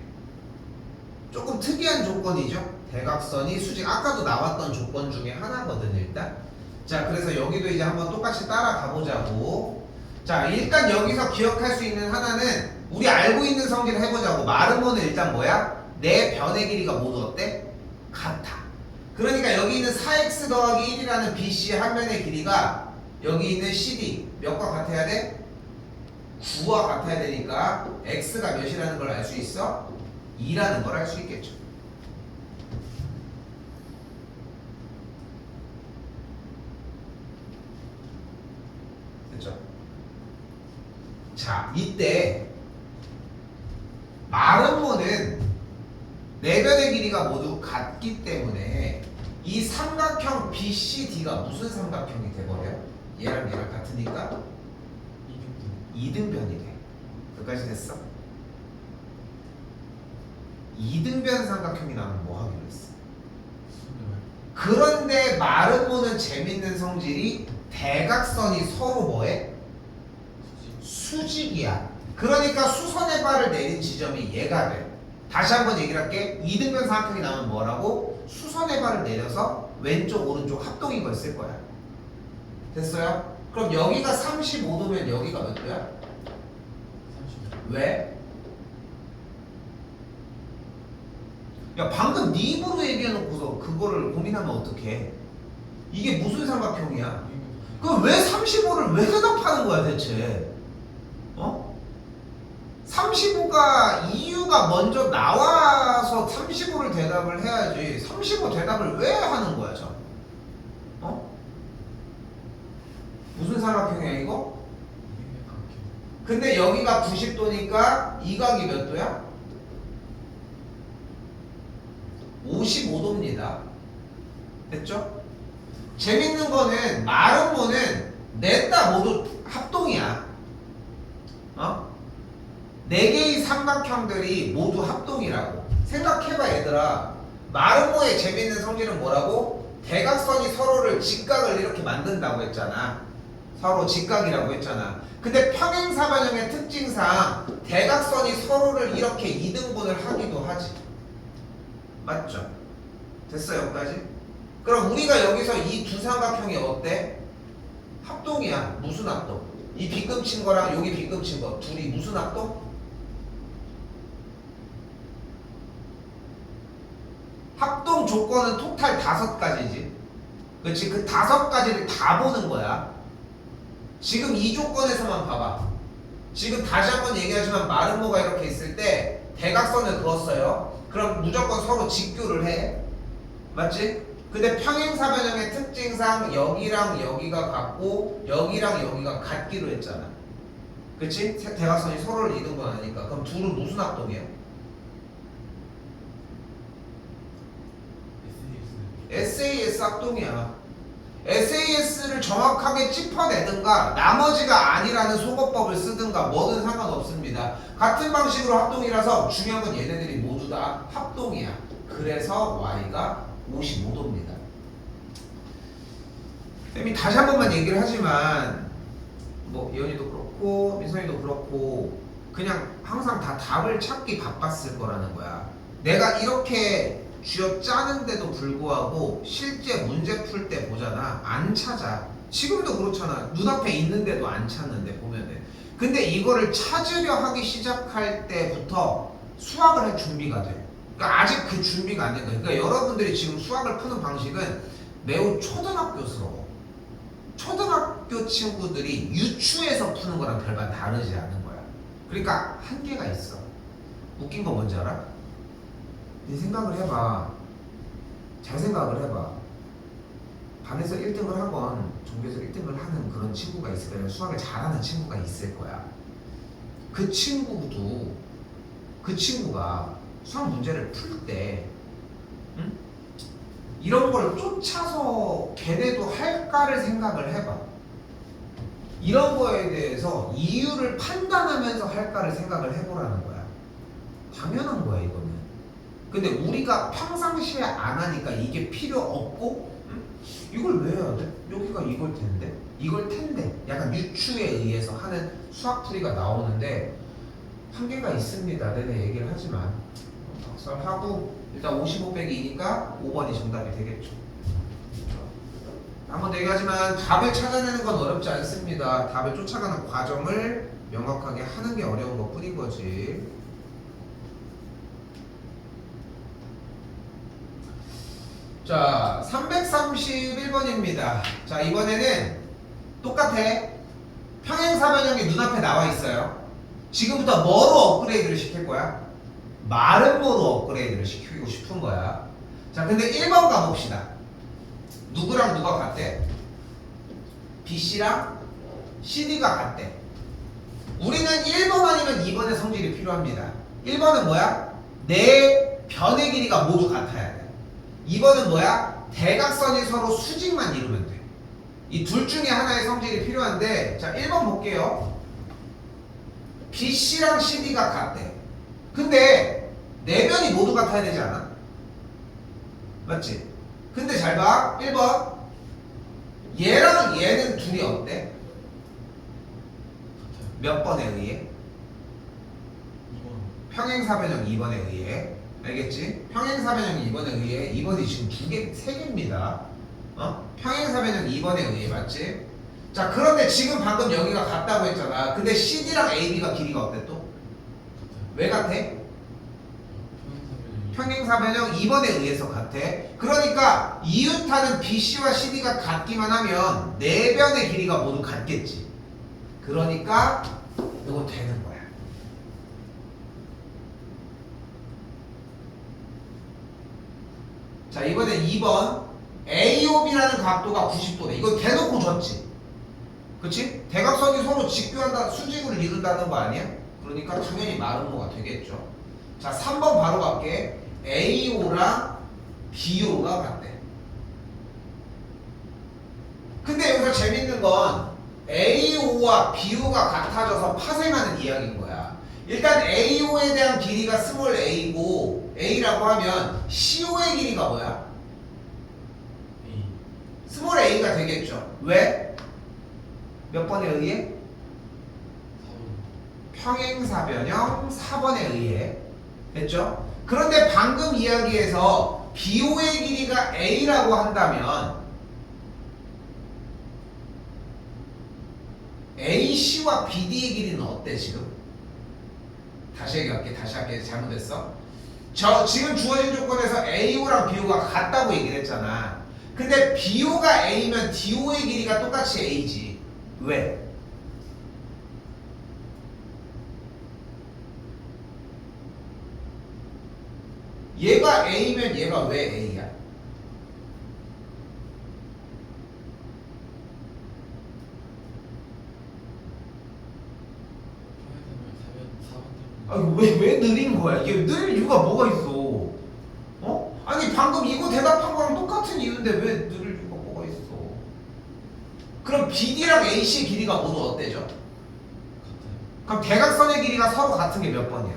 조금 특이한 조건이죠? 대각선이 수직. 아까도 나왔던 조건 중에 하나거든 일단. 자, 그래서 여기도 이제 한번 똑같이 따라가 보자고. 자, 일단 여기서 기억할 수 있는 하나는 우리 알고 있는 성질을 해보자고. 마름모는 일단 뭐야? 네 변의 길이가 모두 어때? 같아. 그러니까 여기 있는 4x 더하기 1이라는 BC의 한 면의 길이가 여기 있는 CD 몇과 같아야 돼? 9와 같아야 되니까 x가 몇이라는 걸 알 수 있어? 2라는 걸 알 수 있겠죠. 됐죠? 자, 이때 마름모는 네 변의 길이가 모두 같기 때문에 이 삼각형 BCD가 무슨 삼각형이 돼버려? 얘랑 얘랑 같으니까 2등변이 돼. 여기까지 됐어? 2등변 삼각형이 나오면 뭐 하기로 했어? 그런데 마름모는 재밌는 성질이 대각선이 서로 뭐해? 수직이야. 그러니까 수선의 발을 내린 지점이 얘가 돼. 다시 한번 얘기를 할게. 2등변 삼각형이 나오면 뭐라고? 수선의 발을 내려서 왼쪽 오른쪽 합동인 걸 쓸 거야. 됐어요? 그럼 여기가 35도면 여기가 몇 도야? 30. 왜? 야 방금 네 입으로 얘기해놓고서 그거를 고민하면 어떡해? 이게 무슨 삼각형이야? 그럼 왜 35를 왜 대답하는 거야 대체? 어? 35가 이유가 먼저 나와서 35를 대답을 해야지 35 대답을 왜 하는 거야 저? 어? 무슨 삼각형이야 이거? 근데 여기가 90도니까 이 각이 몇 도야? 55도입니다. 됐죠? 재밌는 거는 마름모는 넷다 모두 합동이야. 어? 네 개의 삼각형들이 모두 합동이라고. 생각해봐 얘들아. 마름모의 재밌는 성질은 뭐라고? 대각선이 서로를 직각을 이렇게 만든다고 했잖아. 서로 직각이라고 했잖아. 근데 평행사변형의 특징상 대각선이 서로를 이렇게 이등분을 하기도 하지. 맞죠? 됐어요 여기까지? 그럼 우리가 여기서 이 두 삼각형이 어때? 합동이야. 무슨 합동? 이 빗금친 거랑 여기 빗금친 거 둘이 무슨 합동? 합동 조건은 토탈 5가지지. 그렇지? 그 5가지를 다 보는 거야. 지금 이 조건에서만 봐봐. 지금 다시 한번 얘기하지만 마름모가 이렇게 있을 때 대각선을 그었어요. 그럼 무조건 서로 직교를 해. 맞지? 근데 평행사변형의 특징상 여기랑 여기가 같고 여기랑 여기가 같기로 했잖아. 그치? 대각선이 서로를 이등분하니까. 그럼 둘은 무슨 합동이야? SAS 합동이야. SAS를 정확하게 짚어내든가 나머지가 아니라는 속어법을 쓰든가 뭐든 상관없습니다. 같은 방식으로 합동이라서 중요한 건 얘네들이 모두 다 합동이야. 그래서 Y가 55도입니다. 쌤이 다시 한 번만 얘기를 하지만 뭐 예언이도 그렇고 민선이도 그렇고 그냥 항상 다 답을 찾기 바빴을 거라는 거야. 내가 이렇게 쥐어 짜는데도 불구하고 실제 문제 풀 때 보잖아. 안 찾아. 지금도 그렇잖아. 눈앞에 있는데도 안 찾는데 보면은. 근데 이거를 찾으려 하기 시작할 때부터 수학을 할 준비가 돼. 그러니까 아직 그 준비가 안 된 거야. 그러니까 여러분들이 지금 수학을 푸는 방식은 매우 초등학교스러워. 초등학교 친구들이 유추해서 푸는 거랑 별반 다르지 않은 거야. 그러니까 한계가 있어. 웃긴 거 뭔지 알아? 네 생각을 해봐. 잘 생각을 해봐. 반에서 1등을 하건 전교에서 1등을 하는 그런 친구가 있을 거야. 수학을 잘하는 친구가 있을 거야. 그 친구가 수학 문제를 풀 때 이런 걸 쫓아서 걔네도 할까를 생각을 해봐. 이런 거에 대해서 이유를 판단하면서 할까를 생각을 해보라는 거야. 당연한 거야 이거는. 근데 우리가 평상시에 안 하니까 이게 필요 없고 이걸 왜 해야 돼? 여기가 이걸 텐데? 이걸 텐데 약간 유추에 의해서 하는 수학풀이가 나오는데 한계가 있습니다. 내내 얘기를 하지만 박살하고 일단 55 빼기 2니까 5번이 정답이 되겠죠. 한번 더 얘기하지만 답을 찾아내는 건 어렵지 않습니다. 답을 쫓아가는 과정을 명확하게 하는 게 어려운 것 뿐인 거지. 자, 331번입니다. 자, 이번에는 똑같아. 평행사변형이 눈앞에 나와 있어요. 지금부터 뭐로 업그레이드를 시킬 거야? 마름모로 업그레이드를 시키고 싶은 거야. 자, 근데 1번 가봅시다. 누구랑 누가 같대? BC랑 CD가 같대. 우리는 1번 아니면 2번의 성질이 필요합니다. 1번은 뭐야? 네 변의 길이가 모두 같아야 돼. 2번은 뭐야? 대각선이 서로 수직만 이루면 돼. 이 둘 중에 하나의 성질이 필요한데, 자 1번 볼게요. BC랑 CD가 같대. 근데 네 변이 모두 같아야 되지 않아? 맞지? 근데 잘 봐. 1번 얘랑 얘는 둘이 어때? 몇 번에 의해? 2번. 평행사변형 2번에 의해. 알겠지? 평행사변형 2번에 의해. 2번이 지금 3개입니다. 평행사변형 2번에 의해. 맞지? 자, 그런데 지금 방금 여기가 같다고 했잖아. 근데 CD랑 AB가 길이가 어때 또? 왜 같아? 평행사변형 2번에 의해서 같아. 그러니까 이웃하는 BC와 CD가 같기만 하면 네 변의 길이가 모두 같겠지. 그러니까 이거 되는 거야. 자, 이번에 2번 AOB라는 각도가 90도래. 이거 대놓고 줬지. 그치? 대각선이 서로 직교한다, 수직으로 이룬다는 거 아니야? 그러니까 당연히 마름모가 되겠죠. 자, 3번 바로 갈게. AO랑 BO가 같대. 근데 여기서 재밌는 건 AO와 BO가 같아져서 파생하는 이야기인 거야. 일단 AO에 대한 길이가 스몰 a고 A라고 하면 CO의 길이가 뭐야? A. 스몰 a가 되겠죠. 왜? 몇 번에 의해? 4번. 평행사변형 4번에 의해. 됐죠? 그런데 방금 이야기에서 BO의 길이가 A라고 한다면 AC와 BD의 길이는 어때 지금? 다시 얘기할게. 다시 할게. 잘못했어. 저 지금 주어진 조건에서 AO랑 BO가 같다고 얘기를 했잖아. 근데 BO가 A면 DO의 길이가 똑같이 A지. 왜? 얘가 A면 얘가 왜 A야? 왜 느린 거야? 이게 느릴 이유가 뭐가 있어? 어? 아니 방금 이거 대답한 거랑 똑같은 이유인데 왜 느릴 이유가 뭐가 있어? 그럼 BD랑 AC 길이가 모두 어때죠? 같아요. 그럼 대각선의 길이가 서로 같은 게 몇 번이야?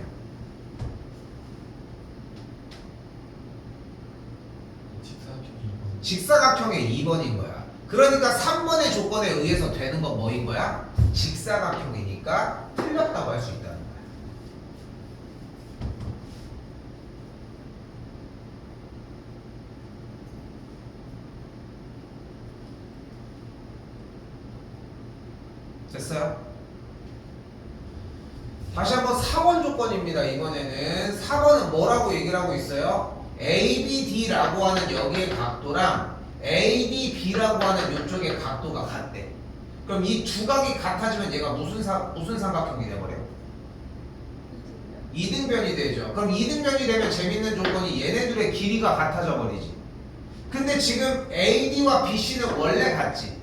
직사각형이 2번. 직사각형의 2번인 거야. 그러니까 3번의 조건에 의해서 되는 건 뭐인 거야? 직사각형이니까 틀렸다고 할 수 있다는 거야. 됐어요? 다시 한번 4번 조건입니다. 이번에는 4번은 뭐라고 얘기를 하고 있어요? ABD라고 하는 여기의 각도랑 ADB라고 하는 이쪽의 각도가 같대. 그럼 이 두 각이 같아지면 얘가 무슨 삼각형이 돼버려? 이등변이 되죠. 그럼 이등변이 되면 재밌는 조건이 얘네들의 길이가 같아져 버리지. 근데 지금 AD와 BC는 원래 같지.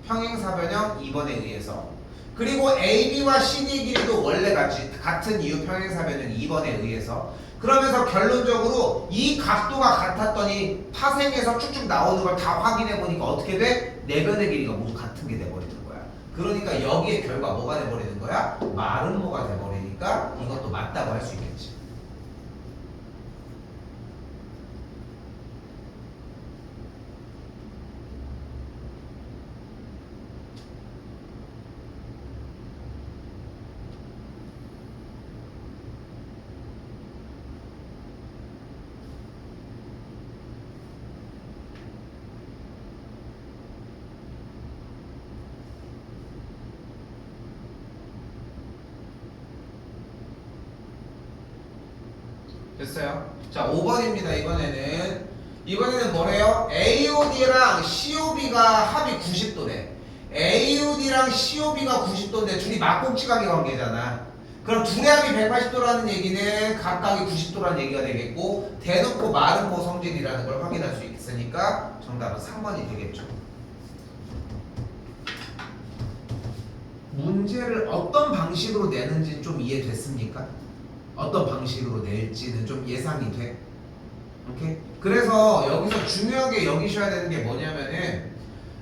평행사변형 2번에 의해서. 그리고 AB와 CD의 길이도 원래 같은 이유 평행사변형 2번에 의해서. 그러면서 결론적으로 이 각도가 같았더니 파생해서 쭉쭉 나오는 걸 다 확인해 보니까 어떻게 돼? 네 변의 길이가 모두 같은 게 돼버리는 거야. 그러니까 여기에 결과 뭐가 돼버리는 거야? 마름모가 돼버리니까 이것도 맞다고 할 수 있겠지. 됐어요? 자, 5번입니다. 이번에는 뭐래요? AOD랑 COB가 합이 90도래. AOD랑 COB가 90도인데 둘이 막공치각의 관계잖아. 그럼 둘의 합이 180도라는 얘기는 각각이 90도라는 얘기가 되겠고, 대놓고 마름모 성질이라는 걸 확인할 수 있으니까 정답은 3번이 되겠죠. 문제를 어떤 방식으로 내는지 좀 이해됐습니까? 어떤 방식으로 낼지는 좀 예상이 돼. 오케이? 그래서 여기서 중요하게 여기셔야 되는 게 뭐냐면은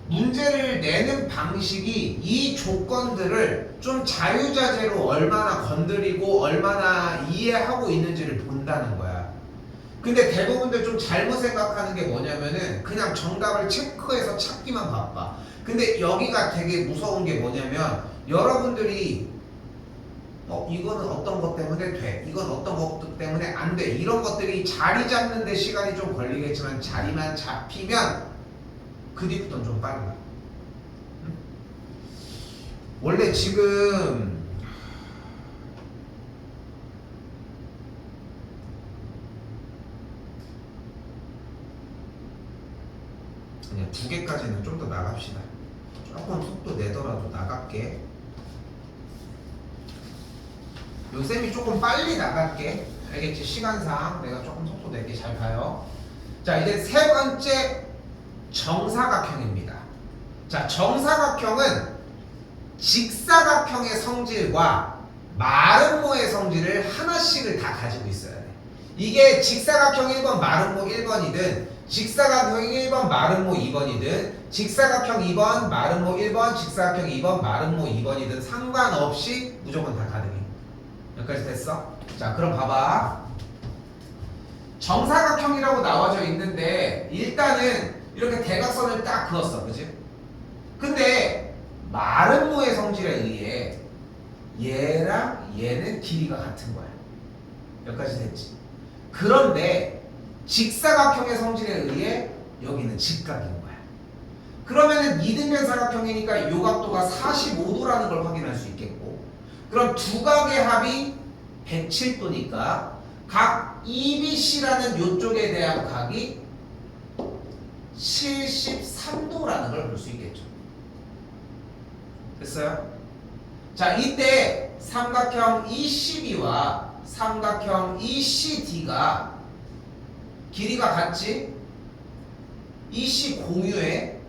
문제를 내는 방식이 이 조건들을 좀 자유자재로 얼마나 건드리고 얼마나 이해하고 있는지를 본다는 거야. 근데 대부분들 좀 잘못 생각하는 게 뭐냐면은 그냥 정답을 체크해서 찾기만 바빠. 근데 여기가 되게 무서운 게 뭐냐면 여러분들이 이거는 어떤 것 때문에 돼. 이건 어떤 것 때문에 안 돼. 이런 것들이 자리 잡는 데 시간이 좀 걸리겠지만 자리만 잡히면 그 뒤부터는 좀 빨라. 응? 원래 지금 그냥 2개까지는 좀 더 나갑시다. 조금 속도 내더라도 나갈게. 요 쌤이 조금 빨리 나갈게. 알겠지? 시간상 내가 조금 속도 내게 잘 봐요. 자, 이제 세 번째 정사각형입니다. 자, 정사각형은 직사각형의 성질과 마름모의 성질을 하나씩을 다 가지고 있어야 돼. 이게 직사각형 1번 마름모 1번이든 직사각형 1번 마름모 2번이든 직사각형 2번 마름모 1번 직사각형 2번 마름모 2번이든 상관없이 무조건 다 가능해. 여기까지 됐어? 자, 그럼 봐봐. 정사각형이라고 나와져 있는데 일단은 이렇게 대각선을 딱 그었어. 그치? 근데 마름모의 성질에 의해 얘랑 얘는 길이가 같은 거야. 여기까지 됐지? 그런데 직사각형의 성질에 의해 여기는 직각인 거야. 그러면은 이등변 사각형이니까 요 각도가 45도라는 걸 확인할 수 있겠고, 그럼 두 각의 합이 107도니까 각 EBC라는 요쪽에 대한 각이 73도라는 걸 볼 수 있겠죠. 됐어요? 자, 이때 삼각형 ECB와 삼각형 ECD가 길이가 같지? EC 공유에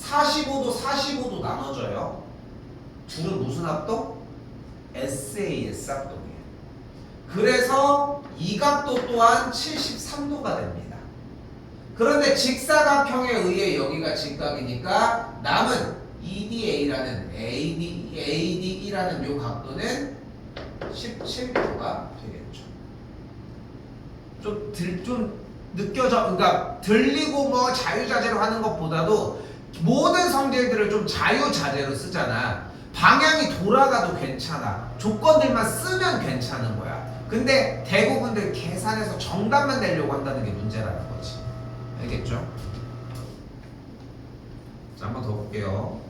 45도 나눠져요. 둘은 무슨 합동? SAS 합동이에요. 그래서 이 각도 또한 73도가 됩니다. 그런데 직사각형에 의해 여기가 직각이니까 남은 EDA라는 ADE라는 요 각도는 17도가 되겠죠. 좀 느껴져, 그러니까 들리고 뭐 자유자재로 하는 것보다도 모든 성질들을 좀 자유자재로 쓰잖아. 방향이 돌아가도 괜찮아. 조건들만 쓰면 괜찮은 거야. 근데 대부분들 계산해서 정답만 내려고 한다는 게 문제라는 거지. 알겠죠? 자, 한 번 더 볼게요.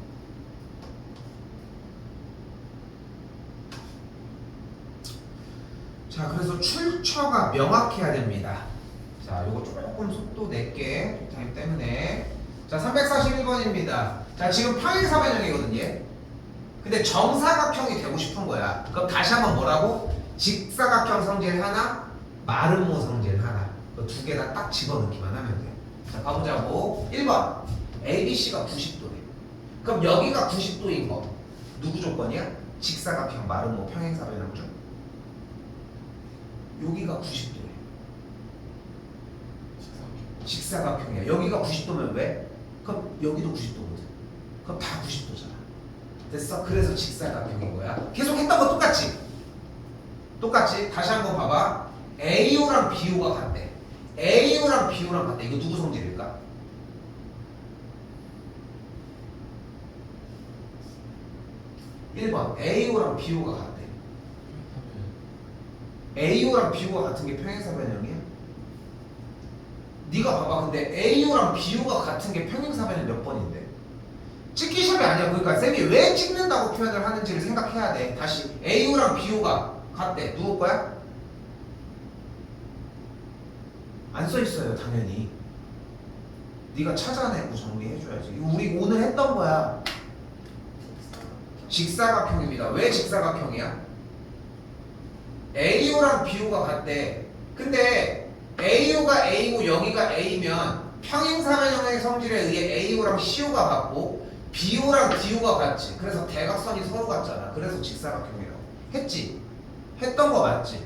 자, 그래서 출처가 명확해야 됩니다. 자, 요거 조금 속도 낼게. 타임 때문에. 자, 341번입니다. 자, 지금 평행사변형이거든요. 근데 정사각형이 되고 싶은 거야. 그럼 다시 한번 뭐라고? 직사각형 성질 하나, 마름모 성질 하나. 그 두 개 다 딱 집어넣기만 하면 돼. 자, 가보자고. 1번. ABC가 90도래. 그럼 여기가 90도인 거. 누구 조건이야? 직사각형, 마름모, 평행사변형 중. 여기가 90도래. 직사각형이야. 여기가 90도면 왜? 그럼 여기도 90도거든. 그럼 다 90도잖아. 됐어? 그래서 직사각형인 거야. 계속 했던 거 똑같지? 똑같지? 다시 한번 봐봐. AO랑 BO가 같대. AO랑 BO랑 같대. 이거 누구 성질일까? (1번) AO랑 BO가 같대. AO랑 BO가 같은 게 평행사변형이야? 네가 봐봐. 근데 AO랑 BO가 같은 게 평행사변형 몇 번인데? 찍기샵이 아니야. 그러니까 쌤이 왜 찍는다고 표현을 하는지를 생각해야 돼. 다시 AO랑 BO가 같대. 누구 거야? 안 써있어요. 당연히. 네가 찾아내고 정리해줘야지. 이거 우리 오늘 했던 거야. 직사각형입니다. 왜 직사각형이야? AO랑 BO가 같대. 근데 AO가 A고 여기가 A면 평행사변형의 성질에 의해 AO랑 CO가 같고 BO랑 DO가 같지. 그래서 대각선이 서로 같잖아. 그래서 직사각형이라고 했지. 했던 거 맞지.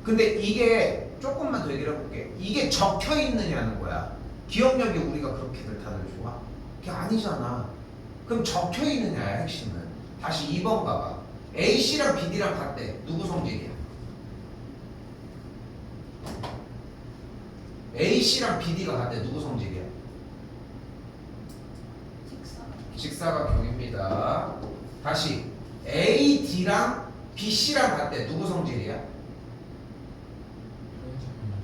근데 이게 조금만 더 얘기를 해볼게. 이게 적혀 있느냐는 거야. 기억력이 우리가 그렇게들 다들 좋아? 그게 아니잖아. 그럼 적혀 있느냐야 핵심은. 다시 2번 봐봐. AC랑 BD랑 같대. 누구 성질이야? AC랑 BD가 같대. 누구 성질이야? 직사각형입니다. 다시 AD랑 BC랑 같대. 누구 성질이야?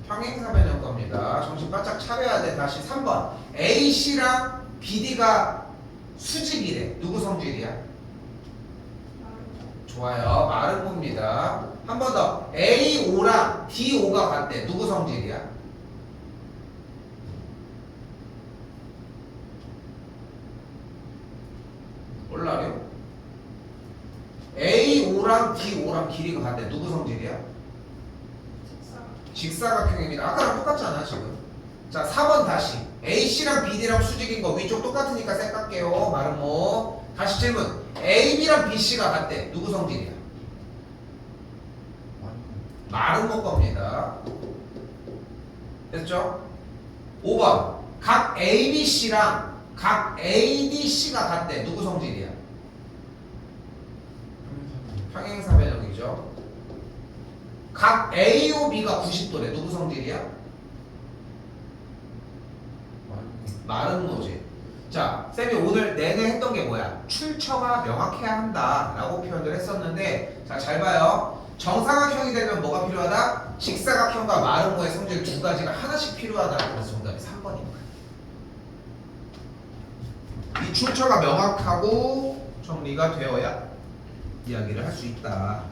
평행사변형 겁니다. 정신 바짝 차려야 돼. 다시 3번. AC랑 BD가 수직이래. 누구 성질이야? 좋아요. 마름모입니다. 한 번 더. A5랑 D5가 같대. 누구 성질이야? 몰라요? A5랑 D5랑 길이가 같대. 누구 성질이야? 직사각형입니다. 아까랑 똑같잖아 지금. 자 4번 다시. AC랑 BD랑 수직인 거 위쪽 똑같으니까 색 깔게요. 마름모. 다시 질문. AB랑 BC가 같대. 누구 성질이야? 마름모 겁니다. 됐죠? 5번. 각 ABC랑 각 ADC가 같대. 누구 성질이야? 평행사변형이죠. 각 AOB가 90도래. 누구 성질이야? 마름모지. 자, 쌤이 오늘 내내 했던 게 뭐야? 출처가 명확해야 한다라고 표현을 했었는데, 자, 잘 봐요. 정사각형이 되면 뭐가 필요하다? 직사각형과 마름모의 성질 두 가지가 하나씩 필요하다. 그래서 정답이 3번입니다. 이 출처가 명확하고 정리가 되어야 이야기를 할 수 있다.